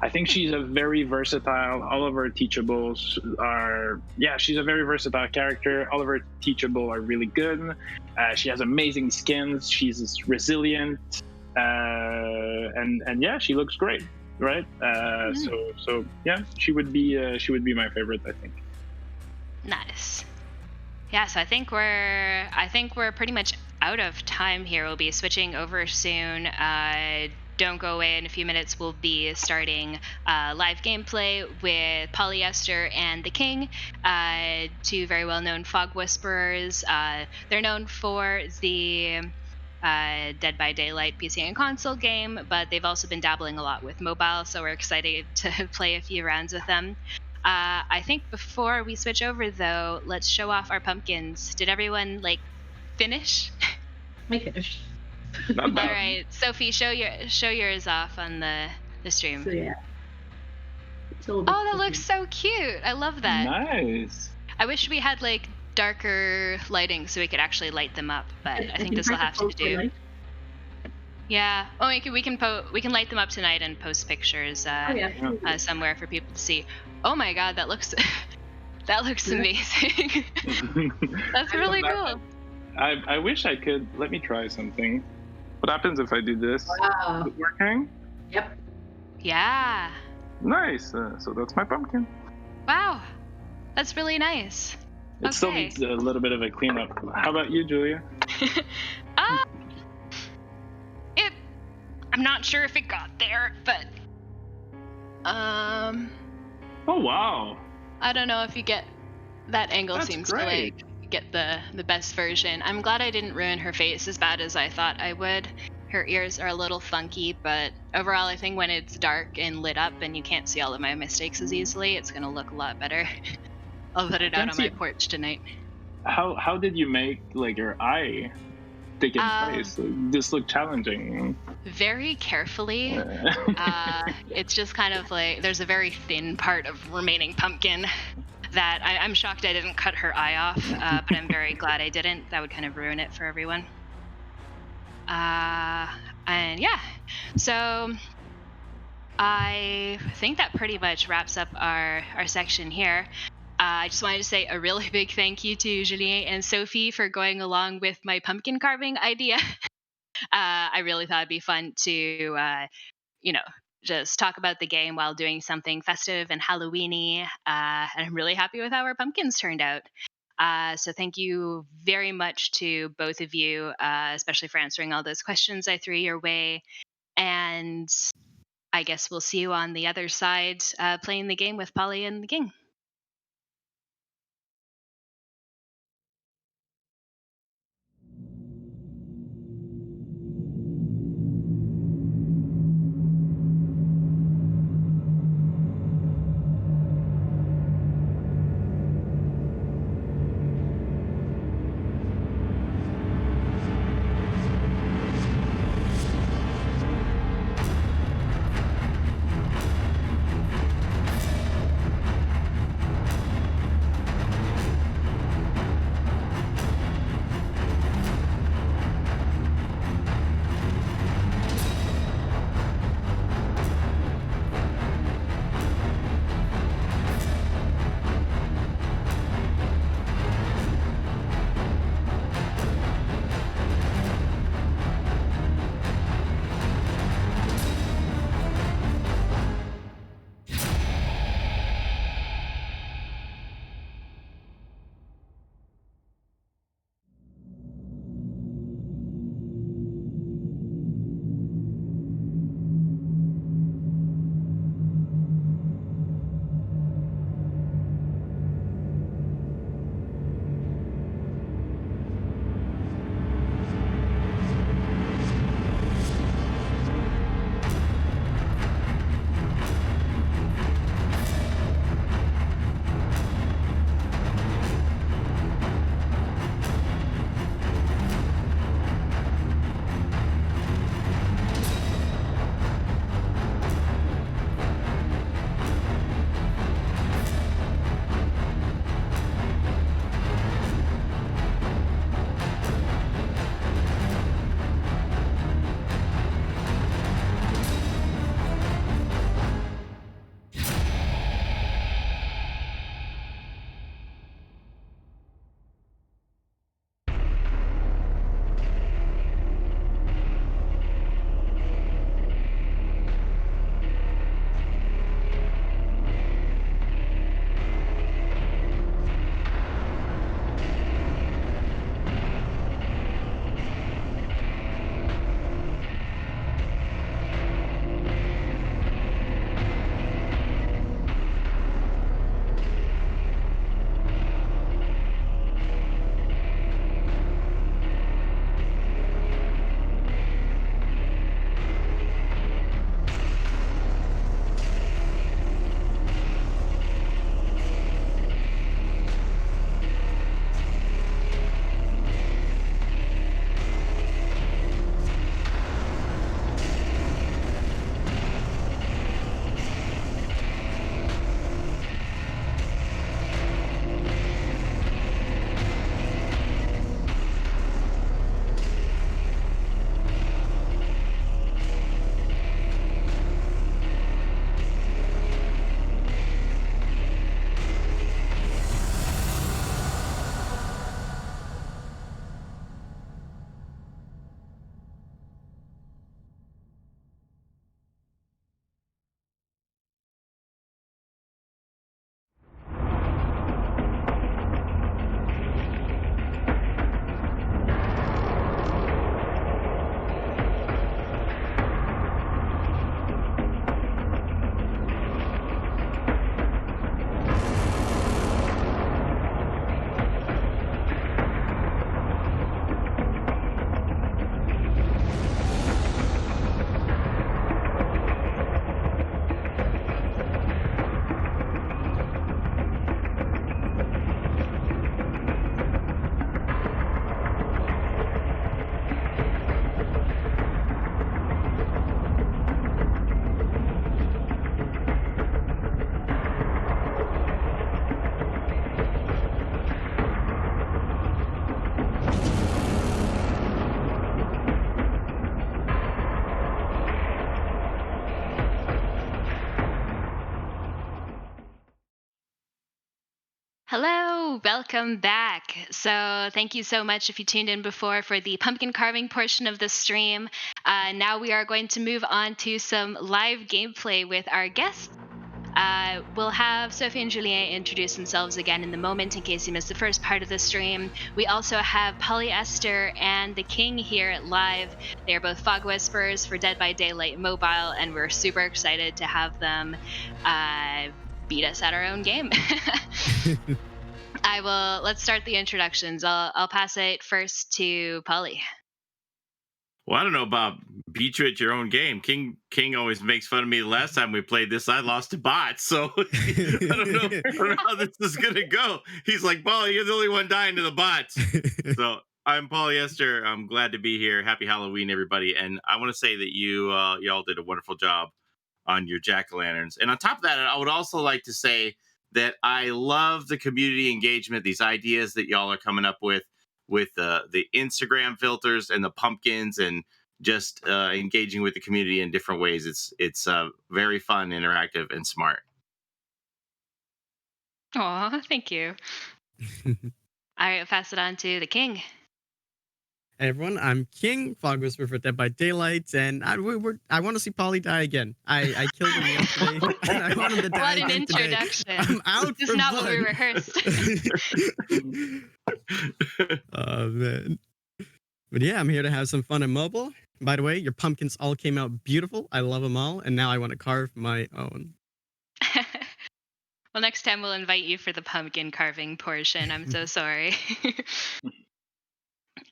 I think she's a very versatile. All of her teachables are, she's a very versatile character. All of her teachable are really good. She has amazing skins. She's resilient. and yeah, she looks great, right? So yeah, she would be my favorite, I think. Nice. Yeah, so I think we're pretty much out of time here. We'll be switching over soon. Don't go away. In a few minutes, we'll be starting live gameplay with Polyester and the King, two very well-known fog whisperers. They're known for the Dead by Daylight PC and console game, but they've also been dabbling a lot with mobile, so we're excited to play a few rounds with them. I think before we switch over, though, let's show off our pumpkins. Did everyone finish? I finished. Not All bad. right, Sophie, show yours off on the stream. So yeah. Oh, that looks so cute. I love that. Nice. I wish we had darker lighting so we could actually light them up, but I think this will have to do. Yeah. Oh, we can light them up tonight and post pictures somewhere for people to see. Oh my God, that looks amazing. That's really cool. I wish I could. Let me try something. What happens if I do this? Wow. Is it working? Yep. Yeah. Nice. So that's my pumpkin. Wow. That's really nice. It still needs a little bit of a cleanup. How about you, Julia? I'm not sure if it got there, but Oh wow. I don't know if you get that angle. That's seems great. to get the best version. I'm glad I didn't ruin her face as bad as I thought I would. Her ears are a little funky, but overall I think when it's dark and lit up and you can't see all of my mistakes as easily, it's gonna look a lot better. I'll put it out on my porch tonight. How did you make your eye take in place? This looked challenging. Very carefully. It's just kind of there's a very thin part of remaining pumpkin that I'm shocked I didn't cut her eye off, but I'm very glad I didn't. That would kind of ruin it for everyone. And yeah, so I think that pretty much wraps up our section here. I just wanted to say a really big thank you to Julien and Sophie for going along with my pumpkin carving idea. I really thought it'd be fun to, just talk about the game while doing something festive and Halloweeny. And I'm really happy with how our pumpkins turned out. So thank you very much to both of you, especially for answering all those questions I threw your way. And I guess we'll see you on the other side playing the game with Polly and the King. Hello, welcome back. So, thank you so much if you tuned in before for the pumpkin carving portion of the stream. Now we are going to move on to some live gameplay with our guests. We'll have Sophie and Julien introduce themselves again in the moment in case you missed the first part of the stream. We also have Polyester and the King here live. They are both Fog Whisperers for Dead by Daylight Mobile, and we're super excited to have them beat us at our own game. Let's start the introductions. I'll pass it first to Polly. Well, I don't know about beat you at your own game. King always makes fun of me. The last time we played this, I lost to bots, so I don't know how this is gonna go. He's like, Polly, you're the only one dying to the bots. So I'm Polyester. I'm glad to be here. Happy Halloween, everybody. And I want to say that y'all did a wonderful job on your jack-o'-lanterns. And on top of that, I would also like to say that I love the community engagement, these ideas that y'all are coming up with the Instagram filters and the pumpkins and just engaging with the community in different ways. It's very fun, interactive, and smart. Aw, thank you. All right, I'll pass it on to the King. Hey everyone, I'm King, Fog Whisperer for Dead by Daylight, and I want to see Polly die again. I killed him yesterday, and I want him to die What an again introduction. today. I'm out This for is not blood. what we rehearsed. Oh man. But yeah, I'm here to have some fun in mobile. By the way, your pumpkins all came out beautiful. I love them all, and now I want to carve my own. Well, next time we'll invite you for the pumpkin carving portion. I'm so sorry.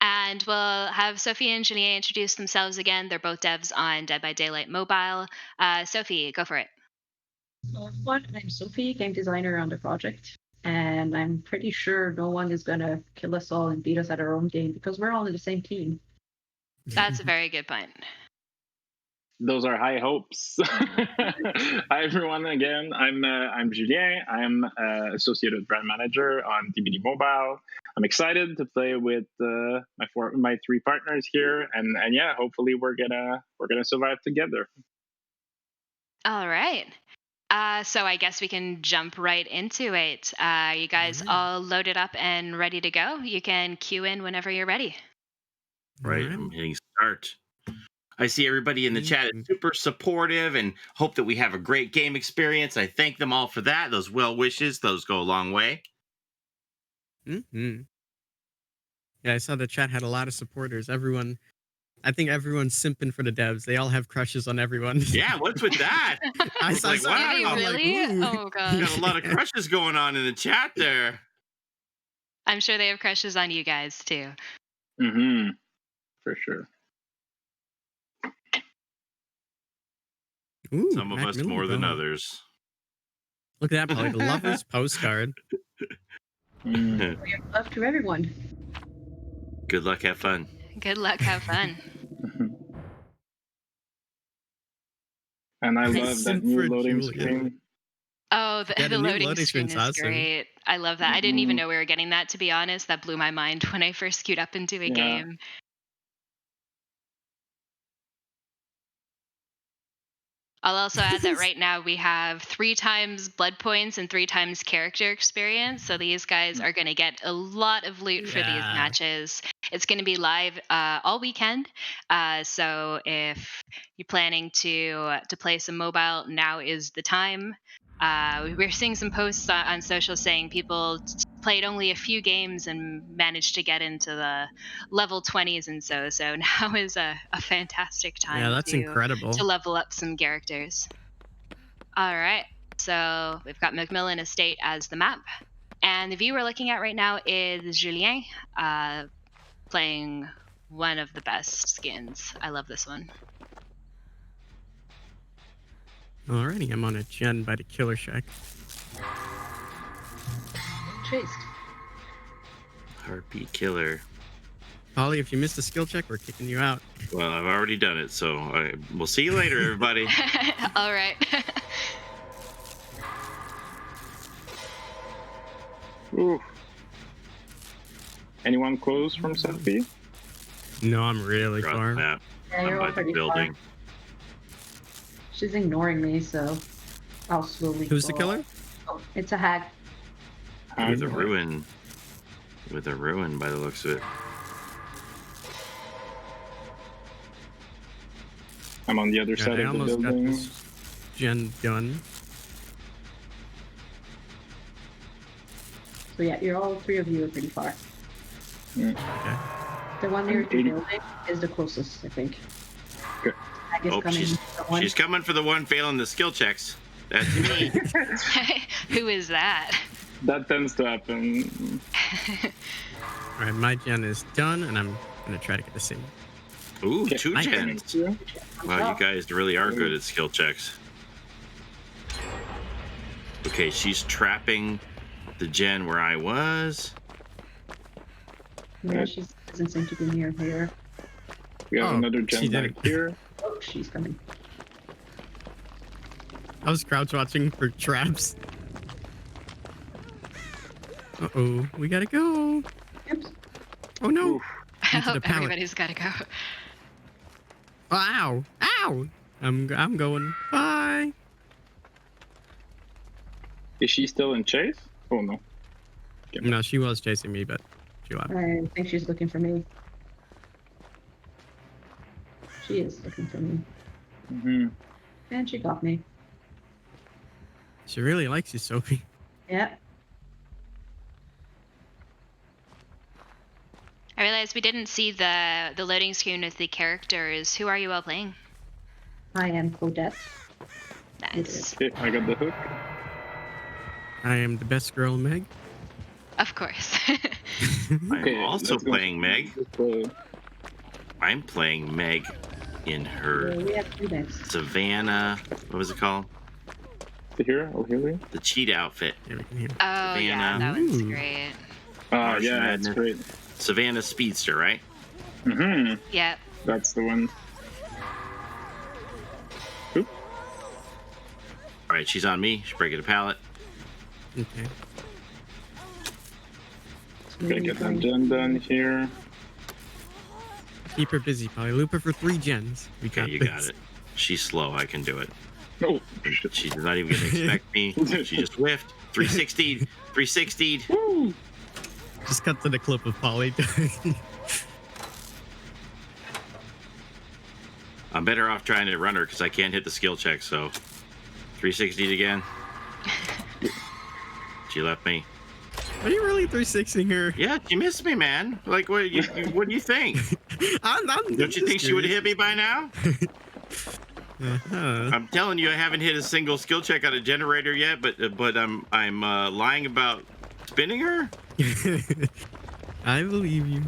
And we'll have Sophie and Julien introduce themselves again. They're both devs on Dead by Daylight Mobile. Sophie, go for it. So, I'm Sophie, game designer on the project, and I'm pretty sure no one is gonna kill us all and beat us at our own game because we're all in the same team. That's a very good point. Those are high hopes. Hi everyone again. I'm Julien. I'm associated brand manager on DBD Mobile. I'm excited to play with my three partners here, and yeah, hopefully we're gonna survive together. All right. So I guess we can jump right into it. You guys all loaded up and ready to go? You can cue in whenever you're ready. Right, I'm hitting start. I see everybody in the chat is super supportive and hope that we have a great game experience. I thank them all for that. Those well wishes, those go a long way. Mm-hmm. Yeah, I saw the chat had a lot of supporters. I think everyone's simping for the devs. They all have crushes on everyone. Yeah, what's with that? I saw like, some- wow. Really? I'm like, ooh. Oh, You God. got a lot of crushes going on in the chat there. I'm sure they have crushes on you guys, too. Mm-hmm. For sure. Ooh, Some of us more than others. Look at that, Polly, the lover's postcard. Mm. Love to everyone. Good luck, have fun. Good luck. Have fun. And I love that Simp new for loading Julia. screen. Oh, Yeah, the the new loading loading screen screen's is awesome. great. I love that. I didn't even know we were getting that, to be honest. That blew my mind when I first queued up into a Yeah. game. I'll also add that right now we have 3 times blood points and 3 times character experience. So these guys are going to get a lot of loot for these Yeah. matches. It's going to be live all weekend. So if you're planning to play some mobile, now is the time. We're seeing some posts on social saying people played only a few games and managed to get into the level 20s and so now is a fantastic time Yeah, that's incredible. to level up some characters. All right, so we've got Macmillan Estate as the map, and the view we're looking at right now is Julien playing one of the best skins. I love this one. Alrighty, I'm on a gen by the Killer Shack. Chased. Heartbeat killer. Polly, if you missed a skill check, we're kicking you out. Well, I've already done it, so we'll see you later, everybody. All right. Ooh. Anyone close from Sophie? No, I'm really Across far. the map. Yeah, I'm you're by all the pretty building. far. She's ignoring me, so I'll slowly. Who's the go killer? up. Oh, it's a hag. With a ruin. With a ruin by the looks of it. I'm on the other God, side I of the almost got building. this gen done. So yeah, you're all three of you are pretty far. Mm. Okay. The one near the 80. building is the closest, I think. Good. Hag is Oh, coming. The one. she's coming for the one failing the skill checks. That's me. Who is that? That tends to happen. All right, my gen is done, and I'm gonna try to get the same. Ooh, Okay, 2 I- gens. Yeah. Wow, you guys really are good at skill checks. Okay, she's trapping the gen where I was. Yeah, she doesn't seem to be near here. We have Oh, another she gen back didn't. here. Oh, she's coming. I was crouch watching for traps. Uh-oh, we gotta go. Oops. Oh no. Oof. Into the pallet. Everybody's got to go. Oh, ow. Ow. I'm going. Bye. Is she still in chase? Oh no. No, she was chasing me, but she left. I think she's looking for me. She is looking for me. Mm-hmm. And she got me. She really likes you, Sophie. Yeah. I realized we didn't see the loading screen with the characters. Who are you all playing? I am Claudette. Nice. Okay, I got the hook. I am the best girl, Meg. Of course. Okay, I'm also let's go. playing Meg. Just, I'm playing Meg in her We have 3 decks. Savannah. What was it called? here, I'll heal you. The cheat outfit. Yeah, we can hear. Oh, yeah, Savannah. that one's Ooh. great. Oh, Martian yeah, it's Madness. great. Savannah Speedster, right? Mm-hmm. Yep. That's the one. Oop. All right, she's on me. She's breaking a pallet. Okay. Okay, get that gen done here. Keep her busy, Polly. Loop her for 3 gens. We Okay, got you this. got it. She's slow. I can do it. Oh, shit. She's not even going to expect me. She just whiffed. 360. 360. Woo! Just cut to the clip of Polly. I'm better off trying to run her because I can't hit the skill check. So 360'd again. She left me. Are you really 360ing her? Yeah, she missed me, man. Like, what do you think? Don't you think she would have hit me by now? Uh-huh. I'm telling you, I haven't hit a single skill check on a generator yet, but I'm lying about spinning her. I believe you.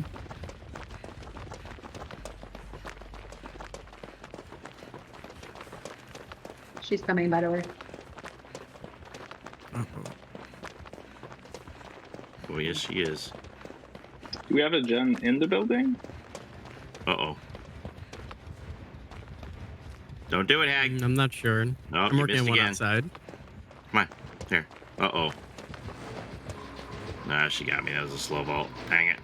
She's coming, by the way. Uh-oh. Oh yes, she is. Do we have a gen in the building? Uh-oh. Don't do it, Hag. I'm not sure. No, I'm you working missed on one again. outside. Come on. Here. Uh-oh. Nah, she got me. That was a slow vault. Dang it.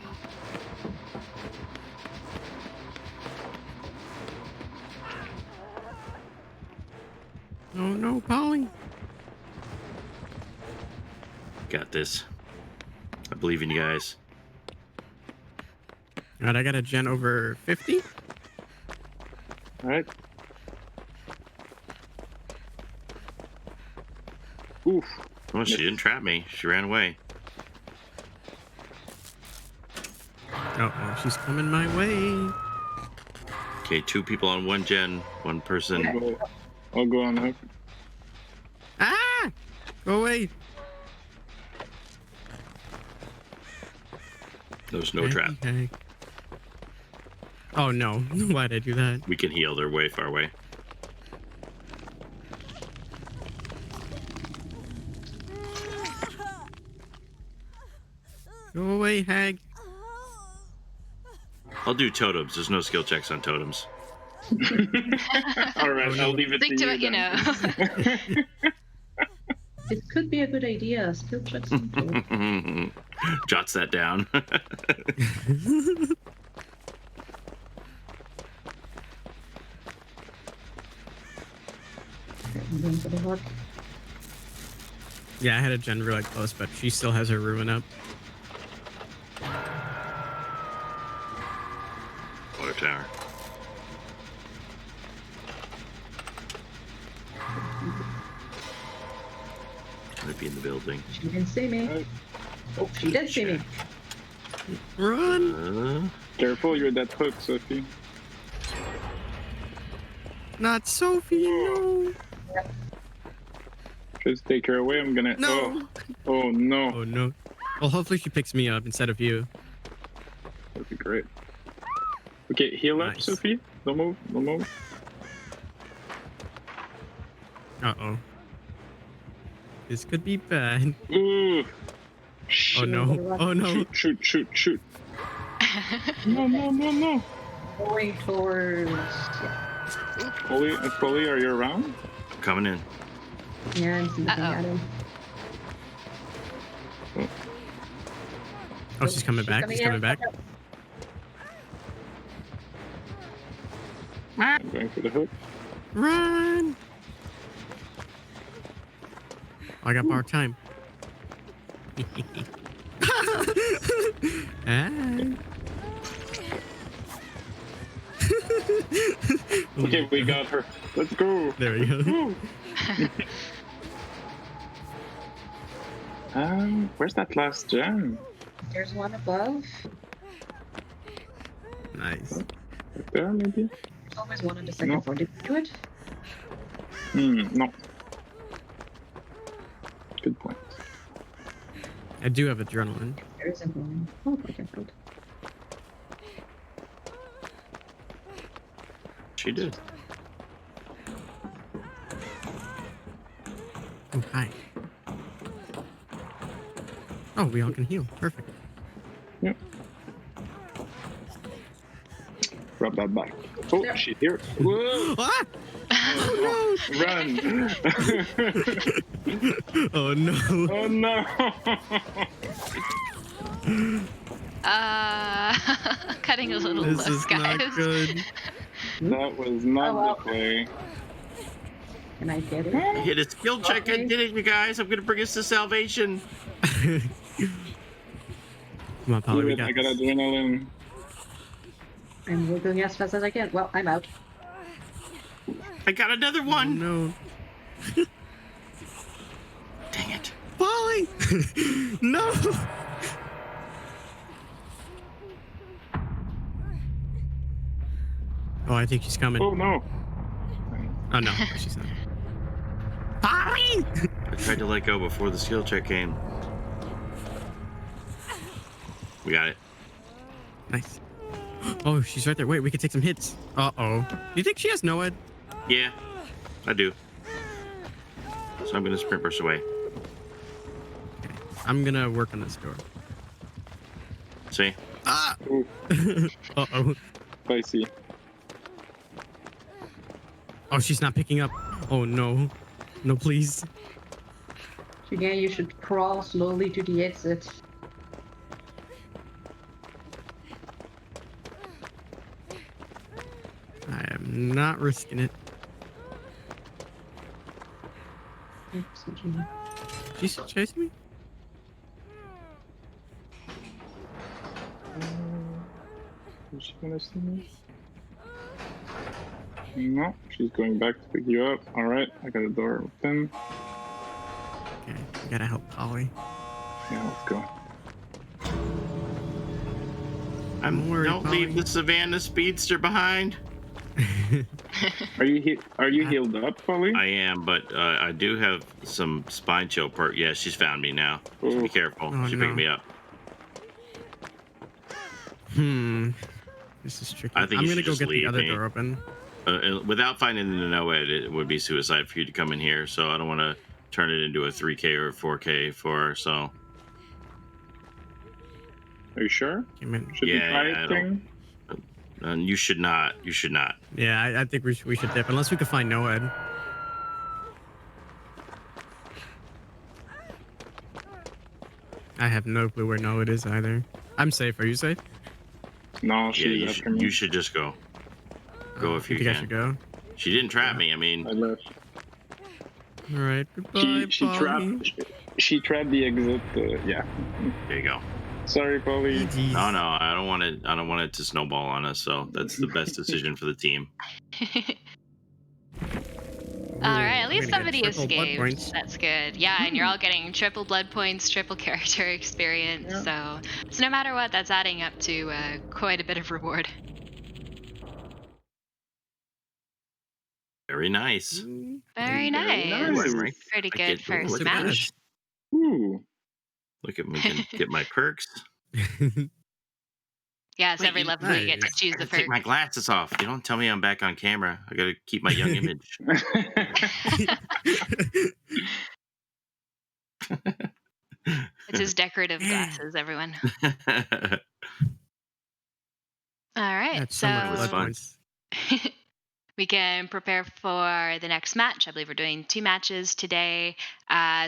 Oh no, Polly. Got this. I believe in you guys. Alright, I got a gen over 50. All right. Oof. Well, she didn't trap me. She ran away. Uh-oh, she's coming my way. Okay, 2 people on 1 gen. 1 person. I'll go on hook. Ah! Go away. There's no trap. Okay. Oh no, why'd I do that? We can heal. They're way far away. Go away, Hag. I'll do totems. There's no skill checks on totems. All right, I'll leave it Stick to you what you then. know. It could be a good idea. Skill checks. Jots that down. I'm going for the hook. Yeah, I had a gen really close, but she still has her ruin up. Water tower. Might be in the building. She didn't see me. Right. Oh, she did see me. Run! Careful, you're that hook, Sophie. Not Sophie, no! Just take her away. I'm gonna. No! Oh no. Oh no. Well, hopefully she picks me up instead of you. That'd be great. Okay, heal up, Nice. Sophie. Don't move. Don't move. Uh-oh. This could be bad. Ooh. Oh no. Oh no. Shoot. No. Going towards. Polly, are you around? Coming in. Yeah, I'm looking at him. Oh, she's coming back. She's coming back. I'm going for the hook. Run! I got borrowed time. Hi. Okay, we got her. Let's go. There we go. Woo. Where's that last gem? There's one above. Nice. Right there, maybe? There's always one on the second No. floor. Did you do it? No. Good point. I do have adrenaline. There isn't one. Oh, okay, good. She did. Oh, hi. Oh, we all can heal. Perfect. Yep. Rub that back. Oh, There. she's here. Whoa! Ah! Oh Run! no! Oh no! Oh no! Cutting a little This loose, is guys. not good. That was not Oh, well. the play. Can I get it? I hit a skill check. I Okay. did it, you guys. I'm gonna bring us to salvation. Come on, Polly, Do we it, got I got this. adrenaline. I'm working as fast as I can. Well, I'm out. I got another Oh, one. no. Dang it. Polly! No! Oh, I think she's coming. Oh no! Oh no, she's not. Polly! I tried to let go before the skill check came. We got it. Nice. Oh, she's right there. Wait, we could take some hits. Uh-oh. Do you think she has NOED? Yeah, I do. So I'm gonna sprint burst away. I'm gonna work on this door. See? Ah! Ooh, Uh-oh. spicy. Oh, she's not picking up. Oh, no. No, please. Again, you should crawl slowly to the exit. I am not risking it. Oops, okay. She's chasing me? Is she gonna see me? No, she's going back to pick you up. Alright, I got a door open. Okay, we gotta help Polly. Yeah, let's go. I'm worried, Don't leave Polly. the Savannah Speedster behind. Are you healed up, Polly? I am, but I do have some spine chill perk. Yeah, she's found me now. So Ooh. be careful. Oh, She no. picked me up. This is tricky. I think I'm you gonna should go just get the leave other me. door open. Without finding the NOED, it would be suicide for you to come in here. So I don't want to turn it into a 3K or 4K for her. So Are you sure? Came in. Should Yeah, we try I it? don't- and you should not. You should not. Yeah, I think we should dip, unless we can find NOED. I have no clue where NOED is either. I'm safe. Are you safe? No, Yeah, she's you after should, me. you should just go. Go if you think I can. should go. She didn't trap me. I mean, I left. All right. Goodbye, She Polly. trapped the exit. Yeah. There you go. Sorry, Polly. GG's. No, I don't want it. I don't want it to snowball on us. So that's the best decision for the team. All right, at Ooh, least we're gonna get somebody triple blood escaped. points. That's good. Yeah, and you're all getting triple blood points, triple character experience. Yeah. So no matter what, that's adding up to quite a bit of reward. Very nice. Very Very nice. nice. I'm right. Pretty I good get- first look at match. this. Ooh. Look at me. Can get my perks. Yes, Wait, every you- level you get to nice. choose I the gotta take perk. my glasses off. You don't tell me I'm back on camera. I gotta keep my young image. It's his decorative glasses, everyone. All right, That's so much That was blood fun. points. we can prepare for the next match. I believe we're doing 2 matches today.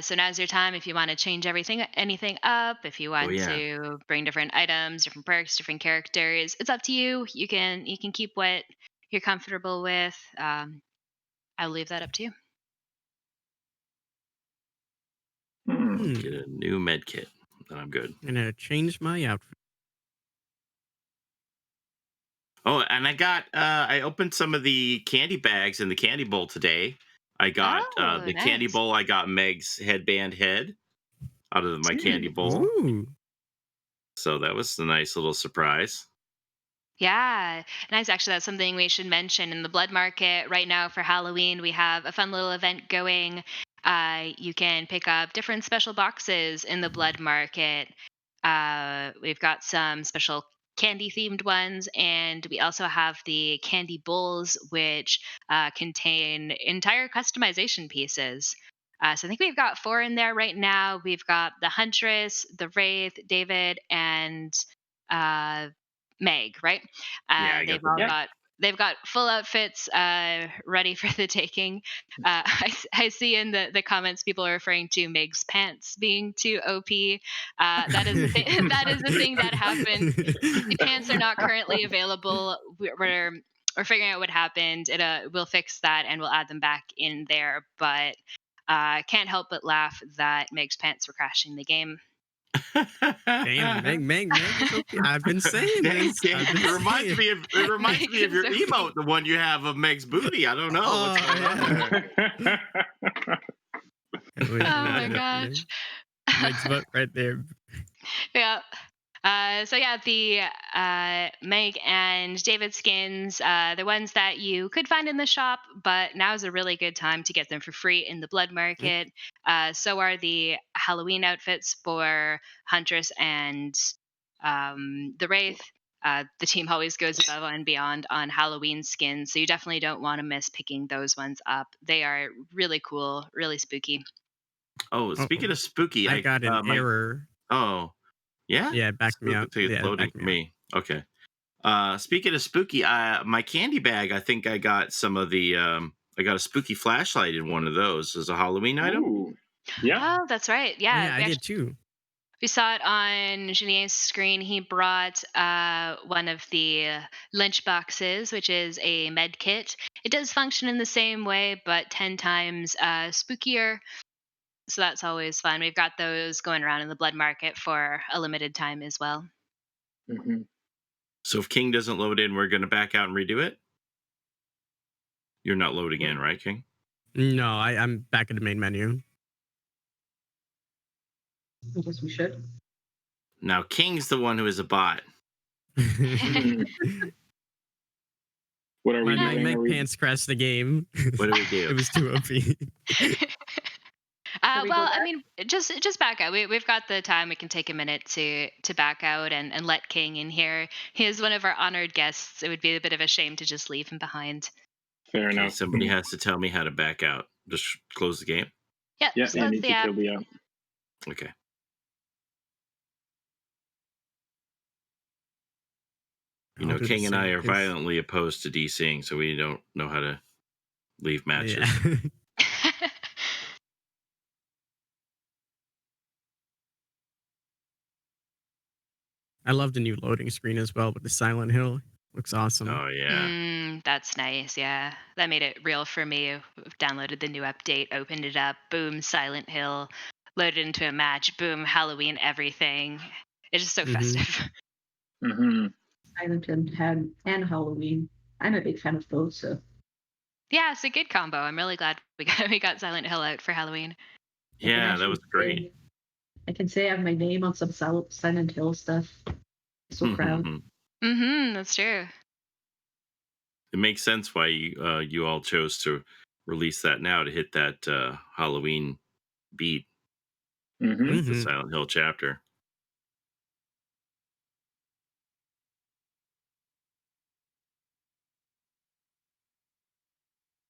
So now's your time if you want to change anything up, if you want yeah. to bring different items, different perks, different characters. It's up to you. You can keep what you're comfortable with. I'll leave that up to you. Get a new med kit. Then I'm good. I'm gonna change my outfit. Oh, and I opened some of the candy bags in the candy bowl today. I got Oh, the candy nice. bowl. I got Meg's headband head out of my candy bowl. Ooh. So that was a nice little surprise. Yeah, nice. Actually, that's something we should mention in the blood market right now for Halloween. We have a fun little event going. You can pick up different special boxes in the blood market. We've got some special candy themed ones, and we also have the candy bowls, which contain entire customization pieces. So I think we've got 4 in there right now. We've got the Huntress, the Wraith, David, and uh, Meg, right? Yeah, I They've got the all Meg. they've got full outfits ready for the taking. I see in the comments people are referring to Meg's pants being too OP. That is a thing. That is a thing that happened. The pants are not currently available. We're figuring out what happened. We'll fix that and we'll add them back in there. But can't help but laugh that Meg's pants were crashing the game. Damn, Meg is okay. I've been saying Dang, this. King. I've been It reminds saying. me of your Meg is okay. emote, the one you have of Meg's booty. I don't know what's Oh, going on yeah. there. Oh my gosh. Meg's butt right there. Yeah. So yeah, the Meg and David skins, the ones that you could find in the shop, but now is a really good time to get them for free in the blood market. So are the Halloween outfits for Huntress and the Wraith. The team always goes above and beyond on Halloween skins, so you definitely don't want to miss picking those ones up. They are really cool, really spooky. Oh, speaking of spooky, I got an error. Oh, yeah? Yeah, it backed me Still up. looks like it's Yeah, it loading backed for me up. me. Okay. Speaking of spooky, my candy bag, I think I got some of the I got a spooky flashlight in one of those as a Halloween item. Ooh. Yeah. Oh, that's right. Oh, Yeah, yeah, I did too. we saw it on Julien's screen. He brought one of the lunch boxes, which is a med kit. It does function in the same way, but 10 times spookier. So that's always fun. We've got those going around in the blood market for a limited time as well. Mm-hmm. So if King doesn't load in, we're going to back out and redo it? You're not loading in, right, King? No, I'm back in the main menu. I guess we should. Now, King's the one who is a bot. What are we My doing? Meg pants crashed the game. What do we do? It was too OP. we Well, go I back? mean, just back out. We've got the time. We can take a minute to back out and let King in here. He is one of our honored guests. It would be a bit of a shame to just leave him behind. Fair Okay, enough. somebody has to tell me how to back out. Just close the game. Yeah, Yeah, just you close need the to app. kill the app. Okay. You know, I'll do the King and I same, are 'cause- violently opposed to DCing, so we don't know how to leave matches. Yeah. I love the new loading screen as well with the Silent Hill. Looks awesome. Oh yeah. That's nice. Yeah, that made it real for me. Downloaded the new update, opened it up, boom, Silent Hill, loaded into a match, boom, Halloween, everything. It's just so Mhm. festive. Hmm. Silent Hill and Halloween. I'm a big fan of both, so Yeah, it's a good combo. I'm really glad we got Silent Hill out for Halloween. I can Yeah, that was actually great. I have my name on some Silent Hill stuff. So proud. That's true. It makes sense why you all chose to release that now to hit that Halloween beat, Hmm. the Mhm. Silent Hill chapter.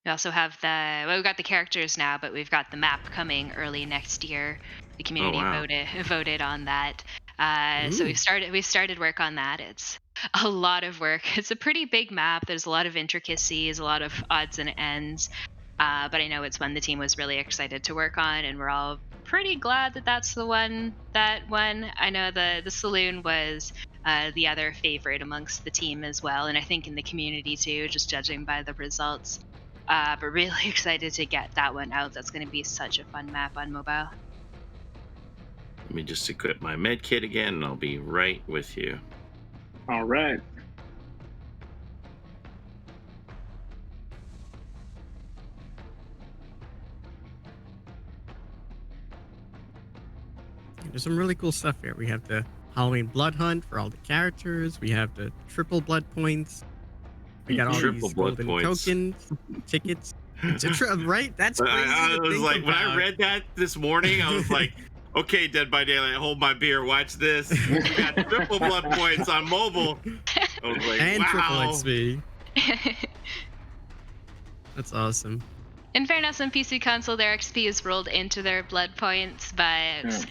We also have we've got the characters now, but we've got the map coming early next year. The Oh community wow. voted on that. So Ooh. we started work on that. It's a lot of work. It's a pretty big map. There's a lot of intricacies, a lot of odds and ends. But I know it's one the team was really excited to work on, and we're all pretty glad that that's the one that won. I know the saloon was the other favorite amongst the team as well, and I think in the community too, just judging by the results. But really excited to get that one out. That's going to be such a fun map on mobile. Let me just equip my med kit again, and I'll be right with you. All right. There's some really cool stuff here. We have the Halloween blood hunt for all the characters. We have the triple blood points. We got all Triple these blood golden points. tokens, tickets. It's a right? That's crazy I to was think like, when I about. read that this morning, I was like, okay, Dead by Daylight, hold my beer, watch this. We got triple blood points on mobile. I was like, And triple wow. XP. That's awesome. In fairness, on PC console, their XP is rolled into their blood points, but Yeah.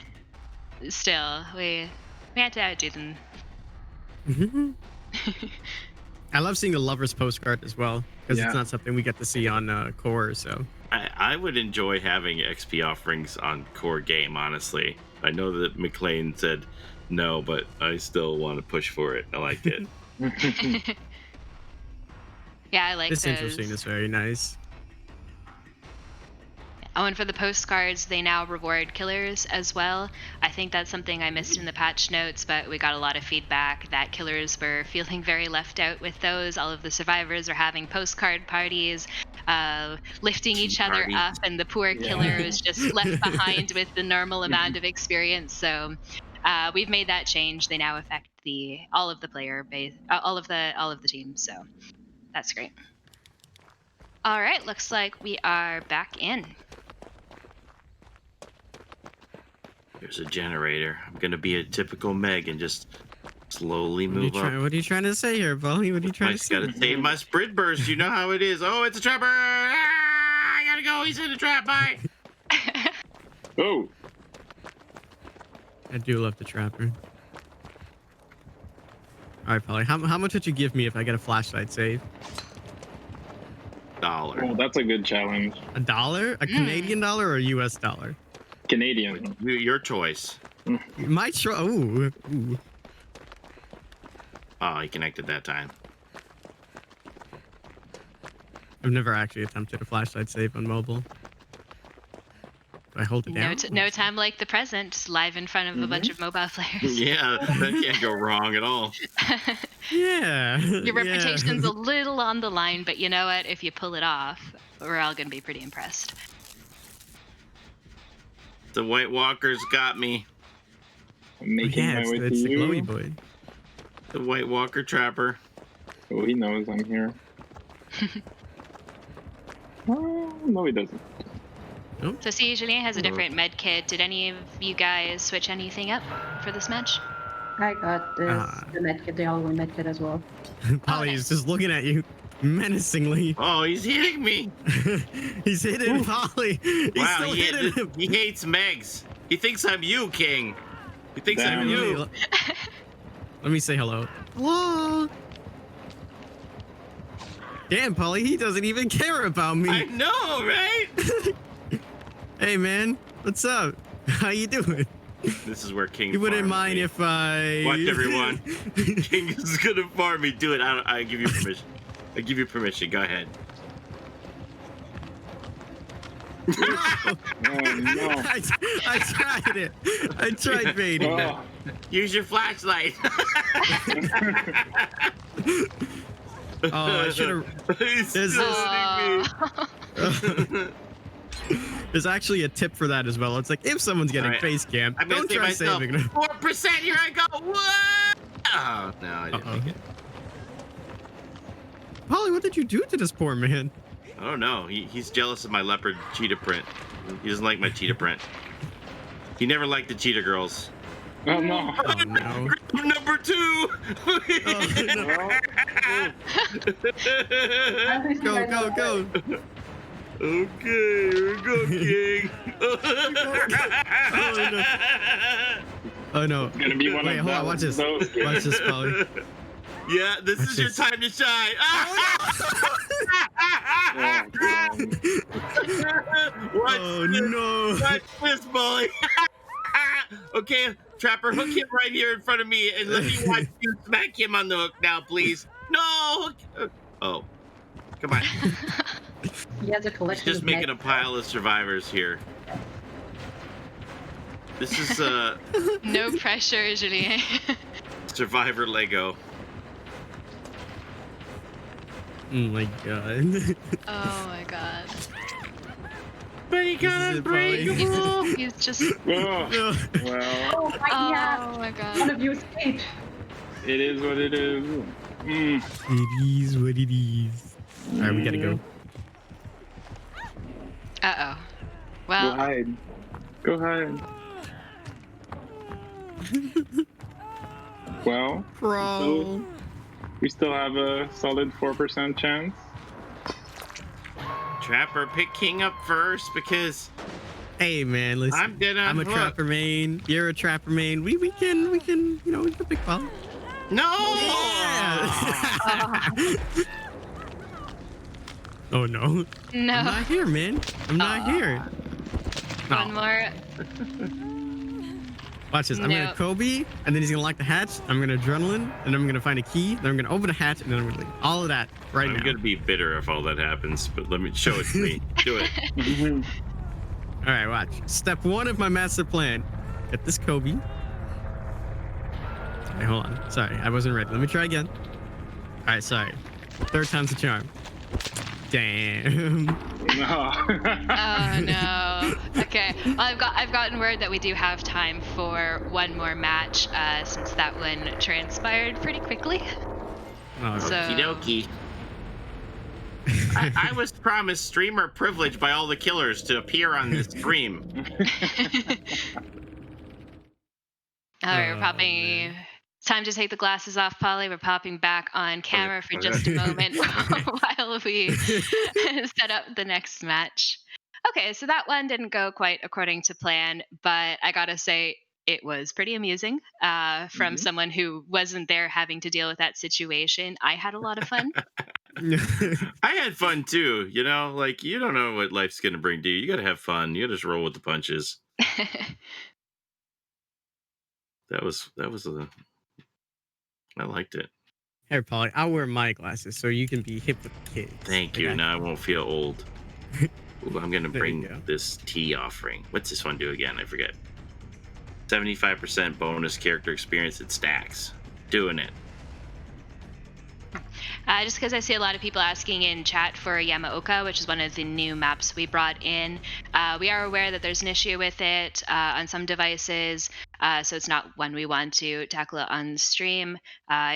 still, we had to outdo them. I love seeing the lover's postcard as well because Yeah. it's not something we get to see on core. So I would enjoy having XP offerings on core game, honestly. I know that McLean said no, but I still want to push for it. I liked it. Yeah, I like this those. intro scene is very nice. Oh, and for the postcards, they now reward killers as well. I think that's something I missed in the patch notes, but we got a lot of feedback that killers were feeling very left out with those. All of the survivors are having postcard parties, lifting Tea each other parties. up, and the poor Yeah. killer is just left behind with the normal amount of experience. So we've made that change. They now affect all of the player base, all of the teams. So that's great. All right, looks like we are back in. There's a generator. I'm gonna be a typical Meg and just slowly move up. What are you trying to say here, Bolly? What are you I trying to just say? gotta save my sprint burst. You know how it is. Oh, it's a trapper! Ah, I gotta go. He's in the trap. Bye. Oh, I do love the trapper. All right, Polly. How much would you give me if I get a flashlight save? $1. well, that's a good challenge. $1? A Canadian dollar or a US dollar? Canadian. Your choice. My try. Ooh. Oh, he connected that time. I've never actually attempted a flashlight save on mobile. Do I hold it down? No time like the present, just live in front of a bunch of mobile players. Yeah, that can't go wrong at all. Yeah. Your reputation's yeah. a little on the line, but you know what? If you pull it off, we're all going to be pretty impressed. The White Walker's got me. I'm making Yeah, my it's, way it's to the you. glowy boy. The White Walker trapper. Oh, he knows I'm here. Oh, no, he doesn't. So see, Julien has a different med kit. Did any of you guys switch anything up for this match? I got this, the medkit, the Halloween medkit as well. Polly nice. is just looking at you menacingly. Oh, he's hitting me. He's hitting Polly. He's Wow, still hitting him. he hates Megs. He thinks I'm you, King. He thinks Damn. I'm you. Let me say hello. Hello. Damn, Polly, he doesn't even care about me. I know, right? Hey, man, what's up? How you doing? This is where King. You wouldn't farms mind me. if I. Watch everyone. King is gonna farm me. Do it. I give you permission. I give you permission. Go ahead. Oh no. I tried it. I tried baiting. Oh. Use your flashlight. I should have. He's There's still Oh. hitting me. There's actually a tip for that as well. It's like if someone's getting All right. face cam, I'm gonna don't save try myself. saving them. 4%. Here I go. What? Oh no, I didn't make it. Polly, what did you do to this poor man? I don't know. He's jealous of my leopard cheetah print. He doesn't like my cheetah print. He never liked the cheetah girls. Oh no. Oh no. Number 2. Oh, no. Go. Okay, here we go, King. Oh no. It's gonna be one Wait, of hold on. Watch this. those games. Watch this, Polly. Yeah, this Watch is your this. time to shine. Watch Oh this. no. Watch this, Molly. Okay, Trapper, hook him right here in front of me and let me watch you smack him on the hook now, please. No! Oh. Come on. He has a collection Just of making a pile of survivors here. This is No pressure, Julien. Survivor Lego. Oh my god. Oh my god. But he got This is it, Polly. unbreakable. He's just. Oh, well, Oh my god! Oh my One god. of you escaped. it is what it is. Mm. It is what it is. Alright, we gotta go. Uh oh. Go Well, hide. Go hide. Well, Crawl. we still have a solid 4% chance. Trapper, pick King up first because Hey man, listen. I'm a trapper main. You're a trapper main. We can we can pick Polly. No! Oh no. I'm no. not here, man. I'm not here. One Oh, more. watch this. I'm No. gonna Kobe, and then he's gonna lock the hatch. I'm gonna adrenaline, and I'm gonna find a key. Then I'm gonna open the hatch, and then I'm gonna leave. All of that right I'm now. gonna be bitter if all that happens, but let me show it to me. Do it. Mhm. All right, watch. Step 1 of my master plan. Get this Kobe. Wait, hold on. Sorry, I wasn't ready. Let me try again. All right, sorry. 3rd time's the charm. Damn. No. Oh no. Okay. Well, I've gotten word that we do have time for one more match, since that one transpired pretty quickly. Oh, So- Okie dokie. I was promised streamer privilege by all the killers to appear on this stream. We're Oh, popping. man. It's time to take the glasses off, Polly. We're popping back on camera for just a moment while we set up the next match. Okay, so that one didn't go quite according to plan, but I gotta say it was pretty amusing. From someone who wasn't there having to deal with that situation, I had a lot of fun. I had fun too, you know, like you don't know what life's gonna bring to you. You gotta have fun. You gotta just roll with the punches. That was I liked it. Here, Polly, I'll wear my glasses so you can be hip with the kids. Thank you. Okay? Now I won't feel old. Ooh, I'm gonna There bring you go. this tea offering. What's this one do again? I forget. 75% bonus character experience. It stacks. Doing it. Just because I see a lot of people asking in chat for Yamaoka, which is one of the new maps we brought in. We are aware that there's an issue with it on some devices, so it's not one we want to tackle it on stream.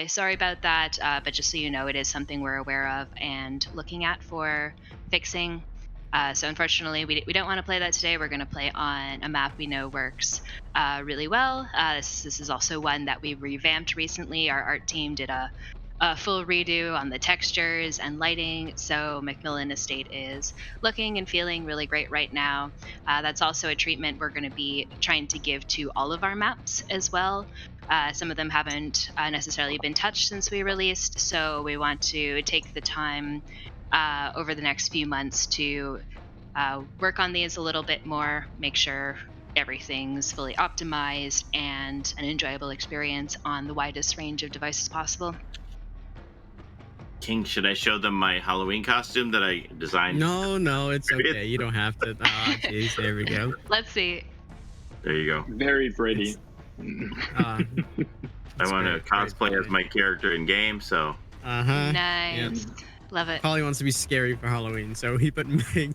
Sorry about that, but just so you know, it is something we're aware of and looking at for fixing. So unfortunately, we don't want to play that today. We're going to play on a map we know works really well. This is also one that we revamped recently. Our art team did a full redo on the textures and lighting, so Macmillan Estate is looking and feeling really great right now. That's also a treatment we're going to be trying to give to all of our maps as well. Some of them haven't necessarily been touched since we released, so we want to take the time over the next few months to work on these a little bit more, make sure everything's fully optimized and an enjoyable experience on the widest range of devices possible. King, should I show them my Halloween costume that I designed? No, it's okay. You don't have to. Oh, jeez, there we go. Let's see. There you go. Very pretty. Uh, I want to cosplay as my character in game, so. Nice. Yep. Love it. Polly wants to be scary for Halloween, so he put Meg.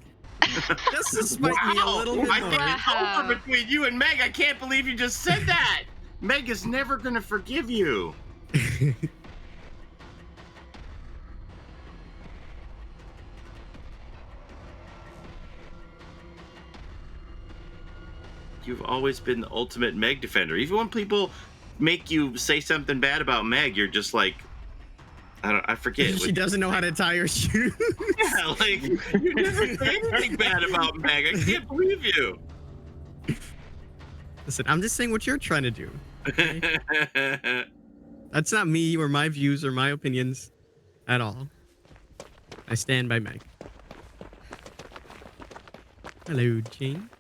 Just to spite me a little bit I more. think it's over between you and Meg. I can't believe you just said that. Meg is never going to forgive you. You've always been the ultimate Meg defender. Even when people make you say something bad about Meg, you're just like, I forget. She doesn't know how to tie her shoes. Yeah, like, you never say anything bad about Meg. I can't believe you. Listen, I'm just saying what you're trying to do. Okay? That's not me or my views or my opinions at all. I stand by Meg. Hello, Jane.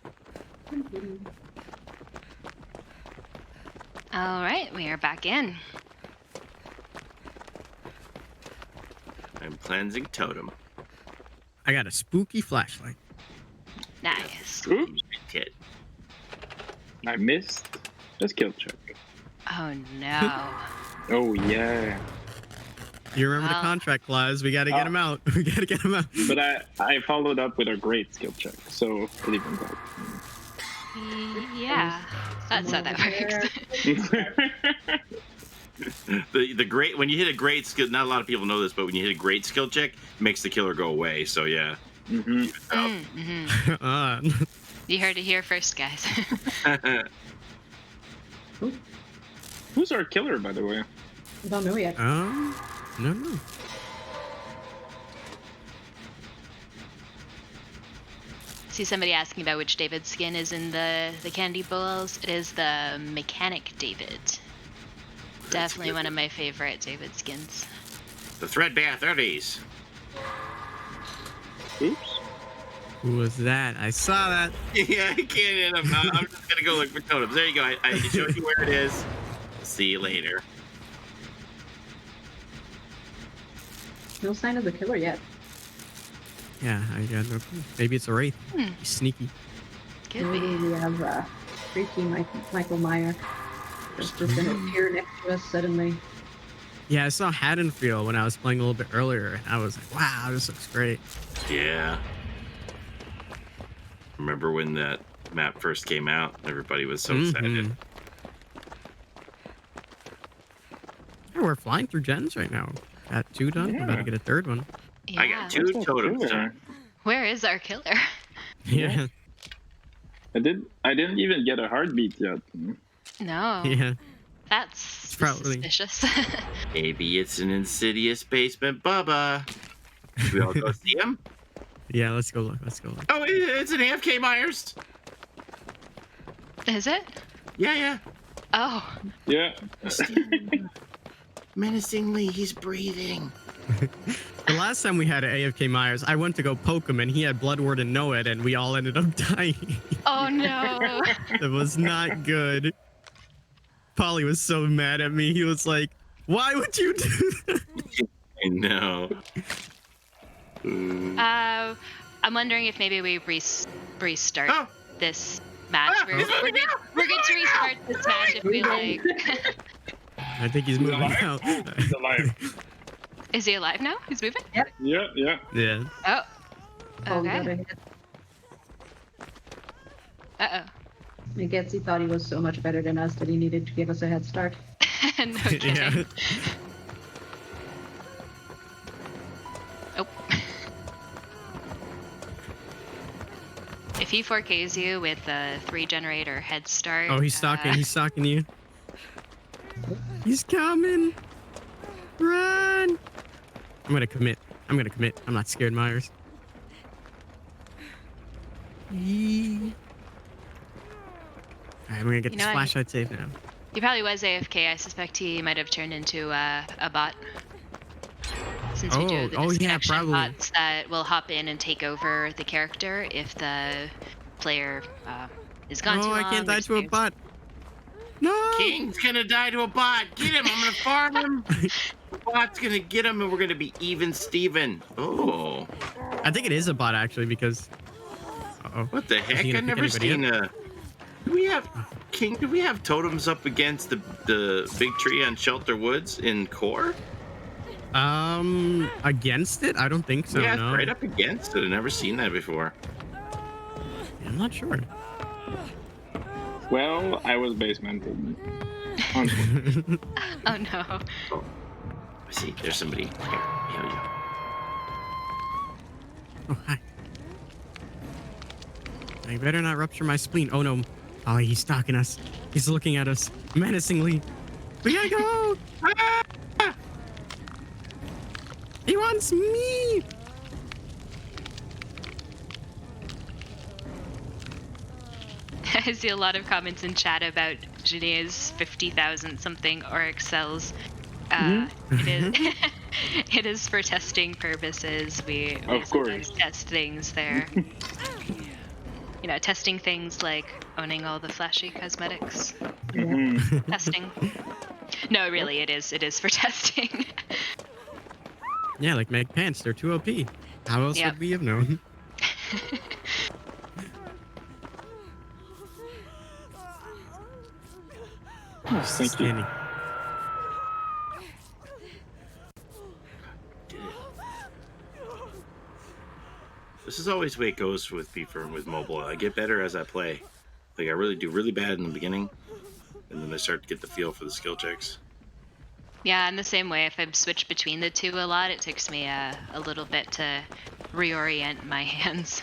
All right, we are back in. I'm cleansing totem. I got a spooky flashlight. Nice. Oops, Kid. I missed a skill check. Oh no. Oh yeah, You remember the Wow. contract clause? We got to get him out. We got to get him out. but I followed up with a great skill check, so it even better. Yeah, that's how that works. The great, when you hit a great skill, not a lot of people know this, but when you hit a great skill check, it makes the killer go away. So yeah. Mhm. Mhm. You heard it here first, guys. Who's our killer, by the way? I don't know yet. No. See somebody asking about which David skin is in the candy bowls. It is the Mechanic David. Definitely one of my favorite David skins. The threadbare 30s. Oops. Who was that? I saw that. Yeah, I can't hit him. I'm just gonna go look for totems. There you go. I showed you where it is. See you later. No sign of the killer yet. Yeah, I got no clue. Maybe it's a wraith. He's sneaky. Could Maybe be. we have freaky Michael Meyer. Just gonna appear next to us suddenly. Yeah, I saw Haddonfield when I was playing a little bit earlier, and I was like, wow, this looks great. Yeah. Remember when that map first came out? Everybody was so excited. Yeah, we're flying through gens right now. Got 2 done. We're about to get a 3rd one. Yeah. I got 2 totems done. Where is our killer? Yeah. I didn't even get a heartbeat yet. No. Yeah. That's probably- suspicious. Maybe it's an insidious basement Bubba. Should we all go see him? Yeah, let's go look. Oh, it's an AFK Myers. Is it? Yeah. Oh. Yeah. Menacingly, he's breathing. The last time we had an AFK Myers, I went to go poke him, and he had Bloodward and Noed, and we all ended up dying. Oh no. It was not good. Polly was so mad at me. He was like, why would you do that? I know. I'm wondering if maybe we restart Oh. this match. Ah, We're he's moving good, now. we're good to restart this match if we like. I think he's moving out. He's alive. Is he alive now? He's moving? Yeah. Yeah. Oh. Oh, we got Okay. a hit. Uh I guess he thought he was so much better than us that he needed to give us a head start. oh. No kidding. Yeah. Oh. If he 4Ks you with a 3 generator head start. Oh, he's stalking. He's stalking you. He's coming. Run. I'm gonna commit. I'm not scared, Myers. Yee. Alright, I'm gonna get You this know what? flashlight safe now. He probably was AFK. I suspect he might have turned into a bot. Since we do the yeah, disconnection probably. bots that will hop in and take over the character if the player has gone too Oh, long. I can't die there's to a things- bot. No. King's gonna die to a bot. Get him. I'm gonna farm him. The bot's gonna get him, and we're gonna be even Steven. Oh, I think it is a bot actually because. Uh-oh. what the heck? he gonna I've pick never anybody seen a. Do we have King? Do we have totems up against the big tree on Shelter Woods in Core? Against it? I don't think so. Yeah, No. right up against it. I've never seen that before. I'm not sure. Well, I was basemented. Oh no. I see. There's somebody. Here. Yeah. Oh, hi. I better not rupture my spleen. Oh no. Oh, he's stalking us. He's looking at us menacingly. We gotta go. Ah! He wants me. I see a lot of comments in chat about Janae's 50,000 something Oryx cells. It is it is for testing purposes. We Of sometimes course. test things there. You know, testing things like owning all the flashy cosmetics. Mhm. Testing. No, really, it is for testing. Yeah, like Meg Pants. They're too OP. How else Yep. would we have known? Thank you. Standing. This is always the way it goes with me with mobile. I get better as I play. Like I really do really bad in the beginning, and then I start to get the feel for the skill checks. Yeah, in the same way, if I switch between the two a lot, it takes me a little bit to reorient my hands.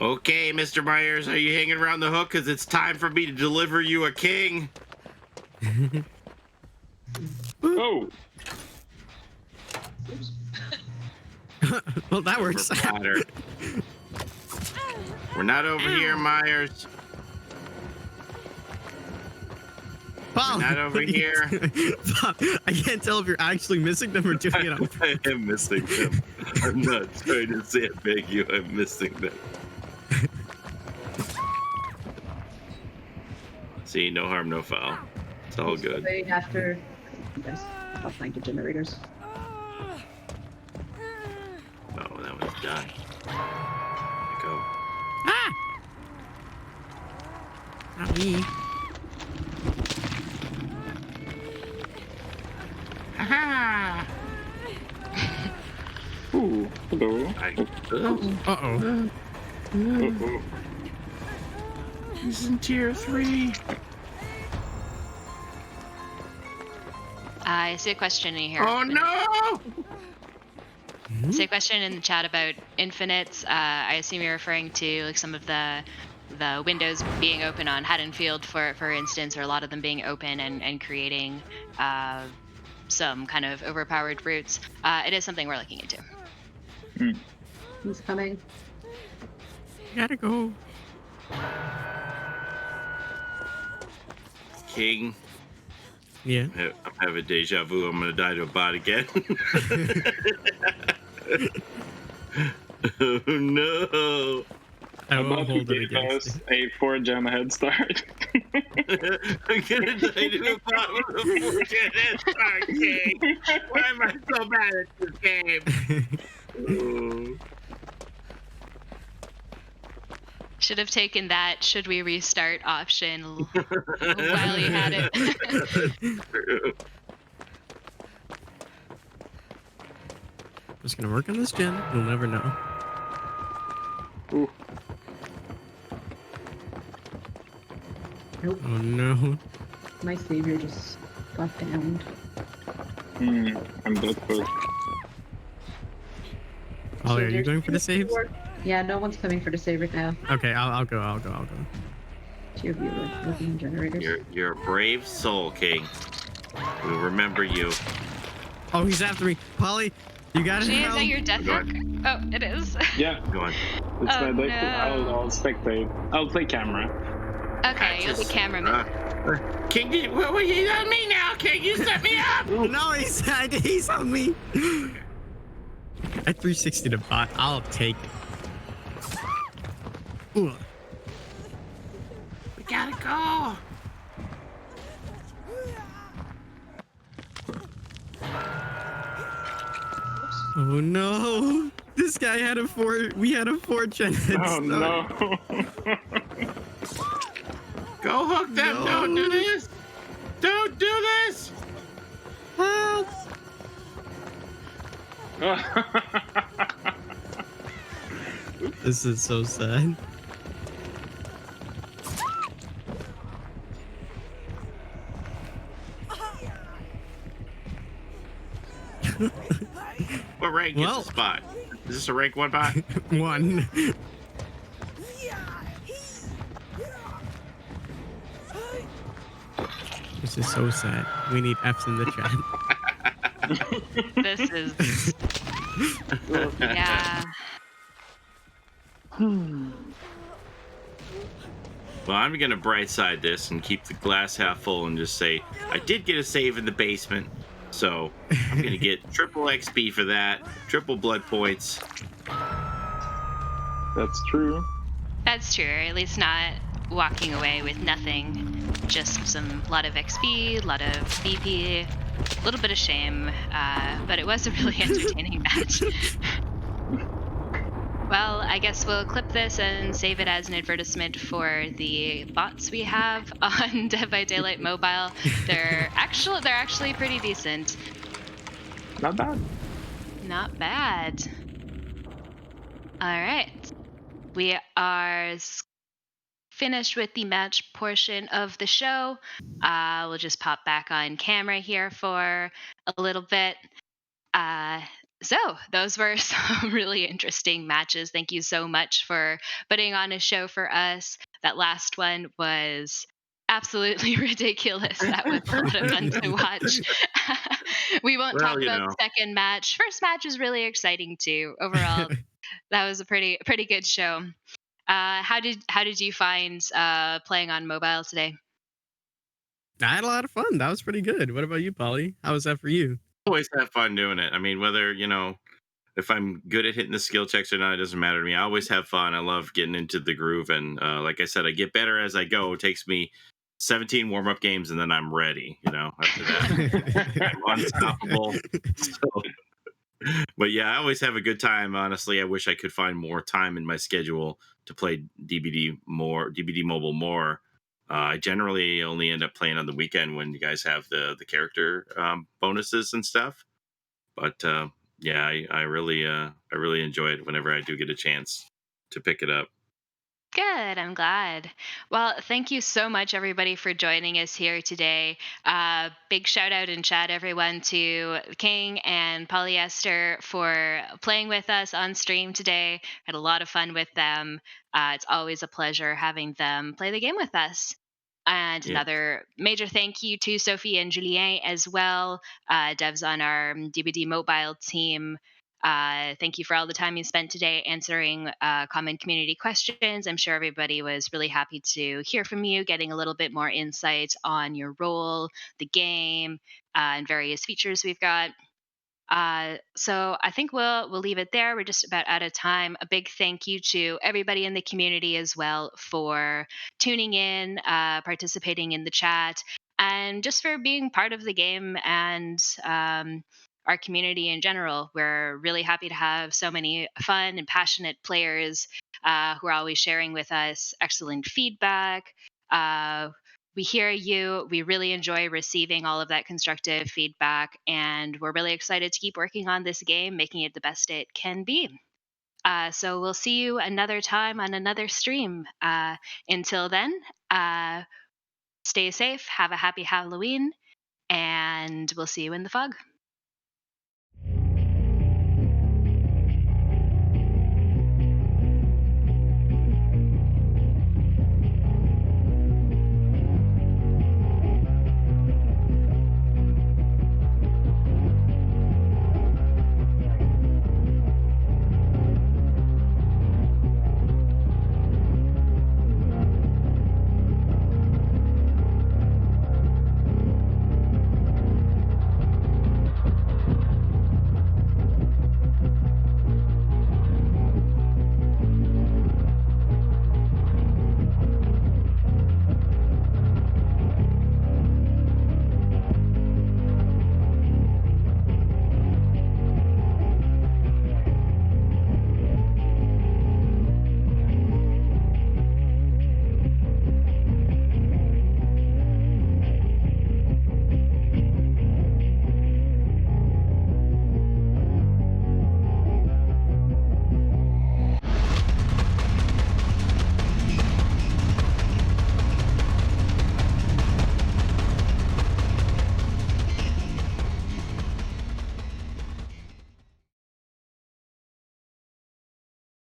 Okay, Mr. Myers, are you hanging around the hook? Because it's time for me to deliver you a king. Oh, Well, that works. For platter. We're not over here, Myers. Paul, Not over what are you here. doing? Paul, I can't tell if you're actually missing them or doing it on. I am missing them. I'm not trying to say I beg you. I'm missing them. See, no harm, no foul. It's all good. Right after. Yes, I'll find the generators. Oh, that was done. Go. Ah! Not me. Ha ooh, hello. Uh-oh. Oh. He's in tier 3. I see a question in here. Oh no! I see a question in the chat about infinites. I assume you're referring to like some of the windows being open on Haddonfield, for instance, or a lot of them being open and creating some kind of overpowered routes. It is something we're looking into. Who's coming? Gotta go. King, Yeah. I'm having deja vu. I'm gonna die to a bot again. Oh no! I I'm will about to hold it give against us a 4-gen head start. I'm gonna die to a bot with a 4-gen head start, King. Why am I so bad at this game? Oh. Should have taken that "should we restart" option while you had it. Just gonna work on this gen. You'll never know. Ooh. Nope, Oh no. my savior just got downed. I'm dead close. Ollie, are you there's going for the saves? Yeah, no one's coming for the save right now. Okay, I'll go. Two of you are looking at generators. You're a brave soul, King. We remember you. Oh, he's after me. Polly, you gotta Jay, is help. that your death Go hook? Oh, it is. Yeah, Go on. it's Oh, my deck. no. I'll spectate. I'll play camera. Okay, you'll be Practice. cameraman. King, what were you on me now, King? You set me up! No, he's on me. At 360 to bot, I'll take it. Ooh. Go! Oh no! This guy had a four. We had a 4-gen head Oh start. no. Go hook them! No. Don't do this! Don't do this! Help! This is so sad. What rank Well. is the spot? Is this a rank 1 bot? 1. This is so sad. We need F's in the chat. This is yeah. Well, I'm gonna bright side this and keep the glass half full and just say I did get a save in the basement, so I'm gonna get triple XP for that, triple blood points. That's true. That's true. Or at least not walking away with nothing. Just some lot of XP, lot of BP, a little bit of shame. But it was a really entertaining match. Well, I guess we'll clip this and save it as an advertisement for the bots we have on Dead by Daylight Mobile. They're actually pretty decent. Not bad. Not bad. All right. We are finished with the match portion of the show. We'll just pop back on camera here for a little bit. So those were some really interesting matches. Thank you so much for putting on a show for us. That last one was absolutely ridiculous. That was a lot of fun to watch. We won't Well, talk you about know. the second match. First match was really exciting too. Overall, that was a pretty good show. How did you find playing on mobile today? I had a lot of fun. That was pretty good. What about you, Polly? How was that for you? Always have fun doing it. I mean, whether, if I'm good at hitting the skill checks or not, it doesn't matter to me. I always have fun. I love getting into the groove. And like I said, I get better as I go. It takes me 17 warm-up games and then I'm ready, after that. I'm unstoppable. So, but yeah, I always have a good time. Honestly, I wish I could find more time in my schedule to play DBD Mobile more. I generally only end up playing on the weekend when you guys have the character bonuses and stuff. But yeah, I really enjoy it whenever I do get a chance to pick it up. Good, I'm glad. Well, thank you so much, everybody, for joining us here today. Big shout out in chat, everyone, to King and Polyester for playing with us on stream today. Had a lot of fun with them. It's always a pleasure having them play the game with us. And Yeah. another major thank you to Sophie and Julien as well, devs on our DBD mobile team. Thank you for all the time you spent today answering common community questions. I'm sure everybody was really happy to hear from you, getting a little bit more insight on your role, the game, and various features we've got. So I think we'll leave it there. We're just about out of time. A big thank you to everybody in the community as well for tuning in, participating in the chat, and just for being part of the game and our community in general. We're really happy to have so many fun and passionate players who are always sharing with us excellent feedback. We hear you. We really enjoy receiving all of that constructive feedback, and we're really excited to keep working on this game, making it the best it can be. So we'll see you another time on another stream. Until then, stay safe, have a happy Halloween, and we'll see you in the fog.